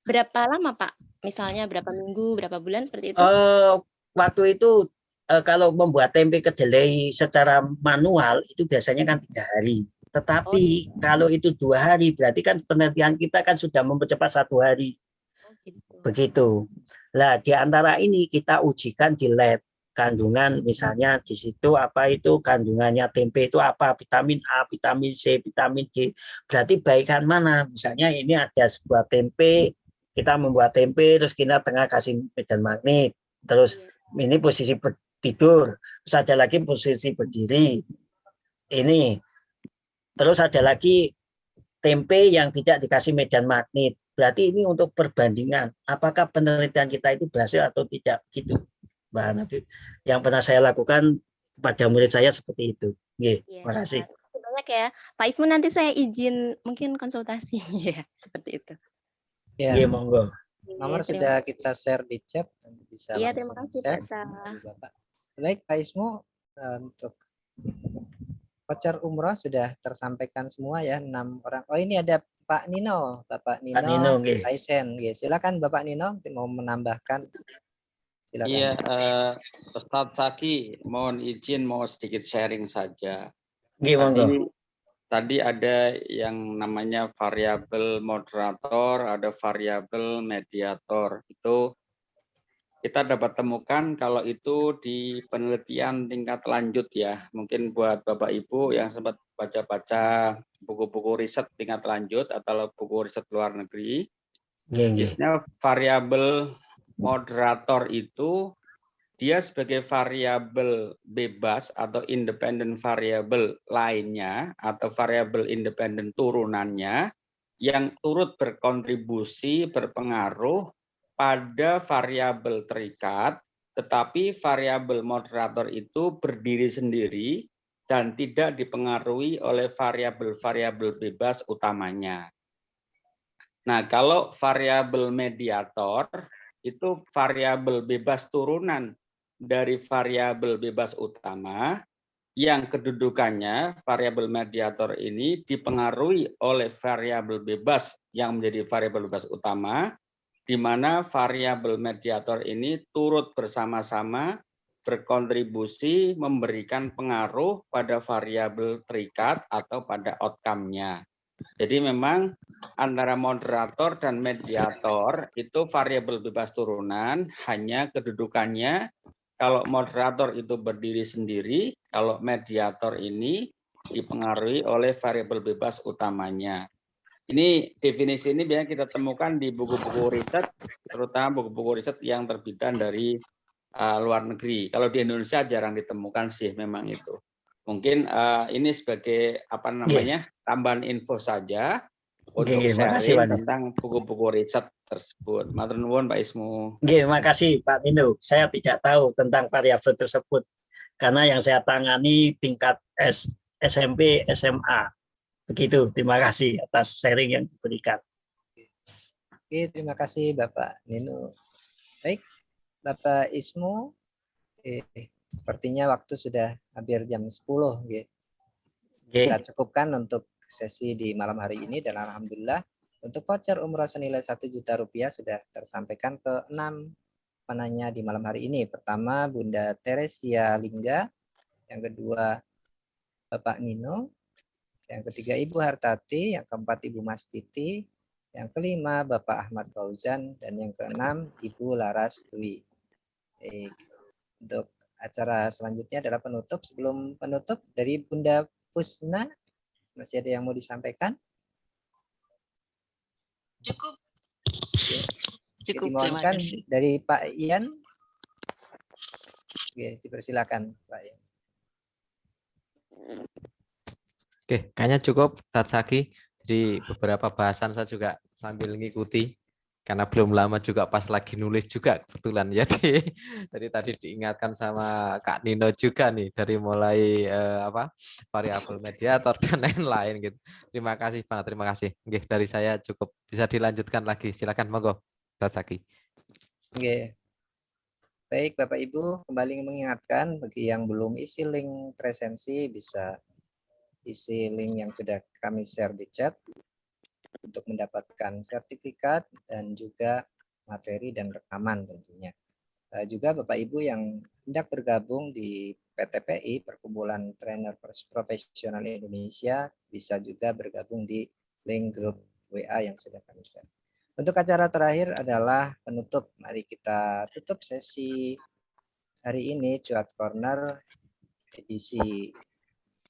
berapa lama, Pak? Misalnya berapa minggu, berapa bulan seperti itu? Waktu itu kalau membuat tempe kedelai secara manual itu biasanya kan 3 hari. Tetapi kalau itu 2 hari berarti kan penelitian kita kan sudah mempercepat 1 hari. Begitu. Nah, di antara ini kita ujikan di lab. Kandungan misalnya di situ apa itu kandungannya tempe itu apa, vitamin A, vitamin C, vitamin D. Berarti baikan mana? Misalnya ini ada sebuah tempe, kita membuat tempe terus kita tengah kasih medan magnet. Terus ini posisi tidur, terus ada lagi posisi berdiri. Ini. Terus ada lagi tempe yang tidak dikasih medan magnet. Berarti ini untuk perbandingan apakah penelitian kita itu berhasil atau tidak gitu. Nanti yang pernah saya lakukan kepada murid saya seperti itu. Terima kasih. Banyak ya, Pak Ismu, nanti saya izin mungkin konsultasi ya seperti itu. Ya, monggo. Nomor sudah kita share di chat, bisa langsung terima kasih share. Pak Bapak. Baik Pak Ismu, untuk voucher umroh sudah tersampaikan semua ya, 6 orang. Oh ini ada Pak Nino, Bapak Nino, Aisen. Silakan Bapak Nino mau menambahkan. Silakan. Iya, Ustadz Saki, mohon izin mau sedikit sharing saja. Tadi ada yang namanya variabel moderator, ada variabel mediator. Itu kita dapat temukan kalau itu di penelitian tingkat lanjut ya. Mungkin buat Bapak Ibu yang sempat baca-baca buku-buku riset tingkat lanjut atau buku riset luar negeri. Biasanya variabel moderator itu dia sebagai variabel bebas atau independent variable lainnya atau variabel independen turunannya yang turut berkontribusi berpengaruh pada variabel terikat, tetapi variabel moderator itu berdiri sendiri dan tidak dipengaruhi oleh variabel-variabel bebas utamanya. Nah, kalau variabel mediator itu variabel bebas turunan dari variabel bebas utama yang kedudukannya variabel mediator ini dipengaruhi oleh variabel bebas yang menjadi variabel bebas utama, di mana variabel mediator ini turut bersama-sama berkontribusi memberikan pengaruh pada variabel terikat atau pada outcome-nya. Jadi memang antara moderator dan mediator itu variabel bebas turunan, hanya kedudukannya kalau moderator itu berdiri sendiri, kalau mediator ini dipengaruhi oleh variabel bebas utamanya. Ini definisi ini biasanya kita temukan di buku-buku riset, terutama buku-buku riset yang terbitan dari luar negeri. Kalau di Indonesia jarang ditemukan sih memang itu. Mungkin ini sebagai apa namanya tambahan info saja untuk makasih, sharing Pak. tentang buku-buku riset tersebut. Matur nuwun Pak Ismu. Terima kasih Pak Nino. Saya tidak tahu tentang variabel tersebut karena yang saya tangani tingkat SMP, SMA. Begitu. Terima kasih atas sharing yang diberikan. Oke, terima kasih Bapak Nino. Baik, Bapak Ismu, sepertinya waktu sudah hampir jam 10. Kita cukupkan untuk sesi di malam hari ini dan alhamdulillah untuk voucher umroh senilai 1 juta rupiah sudah tersampaikan ke 6 penanya di malam hari ini. Pertama Bunda Teresia Lingga, yang kedua Bapak Nino, yang ketiga Ibu Hartati, yang keempat Ibu Mastiti, yang kelima Bapak Ahmad Fauzan, dan yang keenam Ibu Laras Dwi. Untuk acara selanjutnya adalah penutup. Sebelum penutup dari Bunda Pusna, masih ada yang mau disampaikan? Cukup. Cukup, terima kasih. Dari Pak Ian. Oke, dipersilakan Pak Ian. Oke, kayaknya cukup Ustadz Zaki. Jadi beberapa bahasan saya juga sambil ngikuti karena belum lama juga pas lagi nulis juga kebetulan. Jadi dari tadi diingatkan sama Kak Nino juga nih dari mulai variabel mediator dan lain-lain gitu. Terima kasih Pak, terima kasih. Oke, dari saya cukup, bisa dilanjutkan lagi. Silakan monggo Ustadz Zaki. Oke. Baik Bapak Ibu, kembali mengingatkan bagi yang belum isi link presensi bisa isi link yang sudah kami share di chat untuk mendapatkan sertifikat dan juga materi dan rekaman tentunya. Juga Bapak Ibu yang hendak bergabung di PTPI, Perkumpulan Trainer Profesional Indonesia, bisa juga bergabung di link grup WA yang sudah kami share. Untuk acara terakhir adalah penutup. Mari kita tutup sesi hari ini, Cuat Corner edisi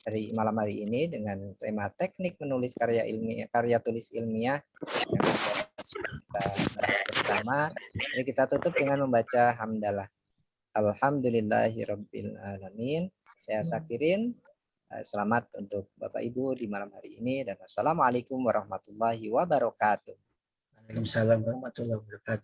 hari malam hari ini dengan tema teknik menulis karya ilmiah, karya tulis ilmiah yang kita bahas bersama. Mari kita tutup dengan membaca hamdalah. Alhamdulillahirabbil alamin. Saya Sakirin. Selamat untuk Bapak Ibu di malam hari ini dan wassalamualaikum warahmatullahi wabarakatuh. Waalaikumsalam warahmatullahi wabarakatuh.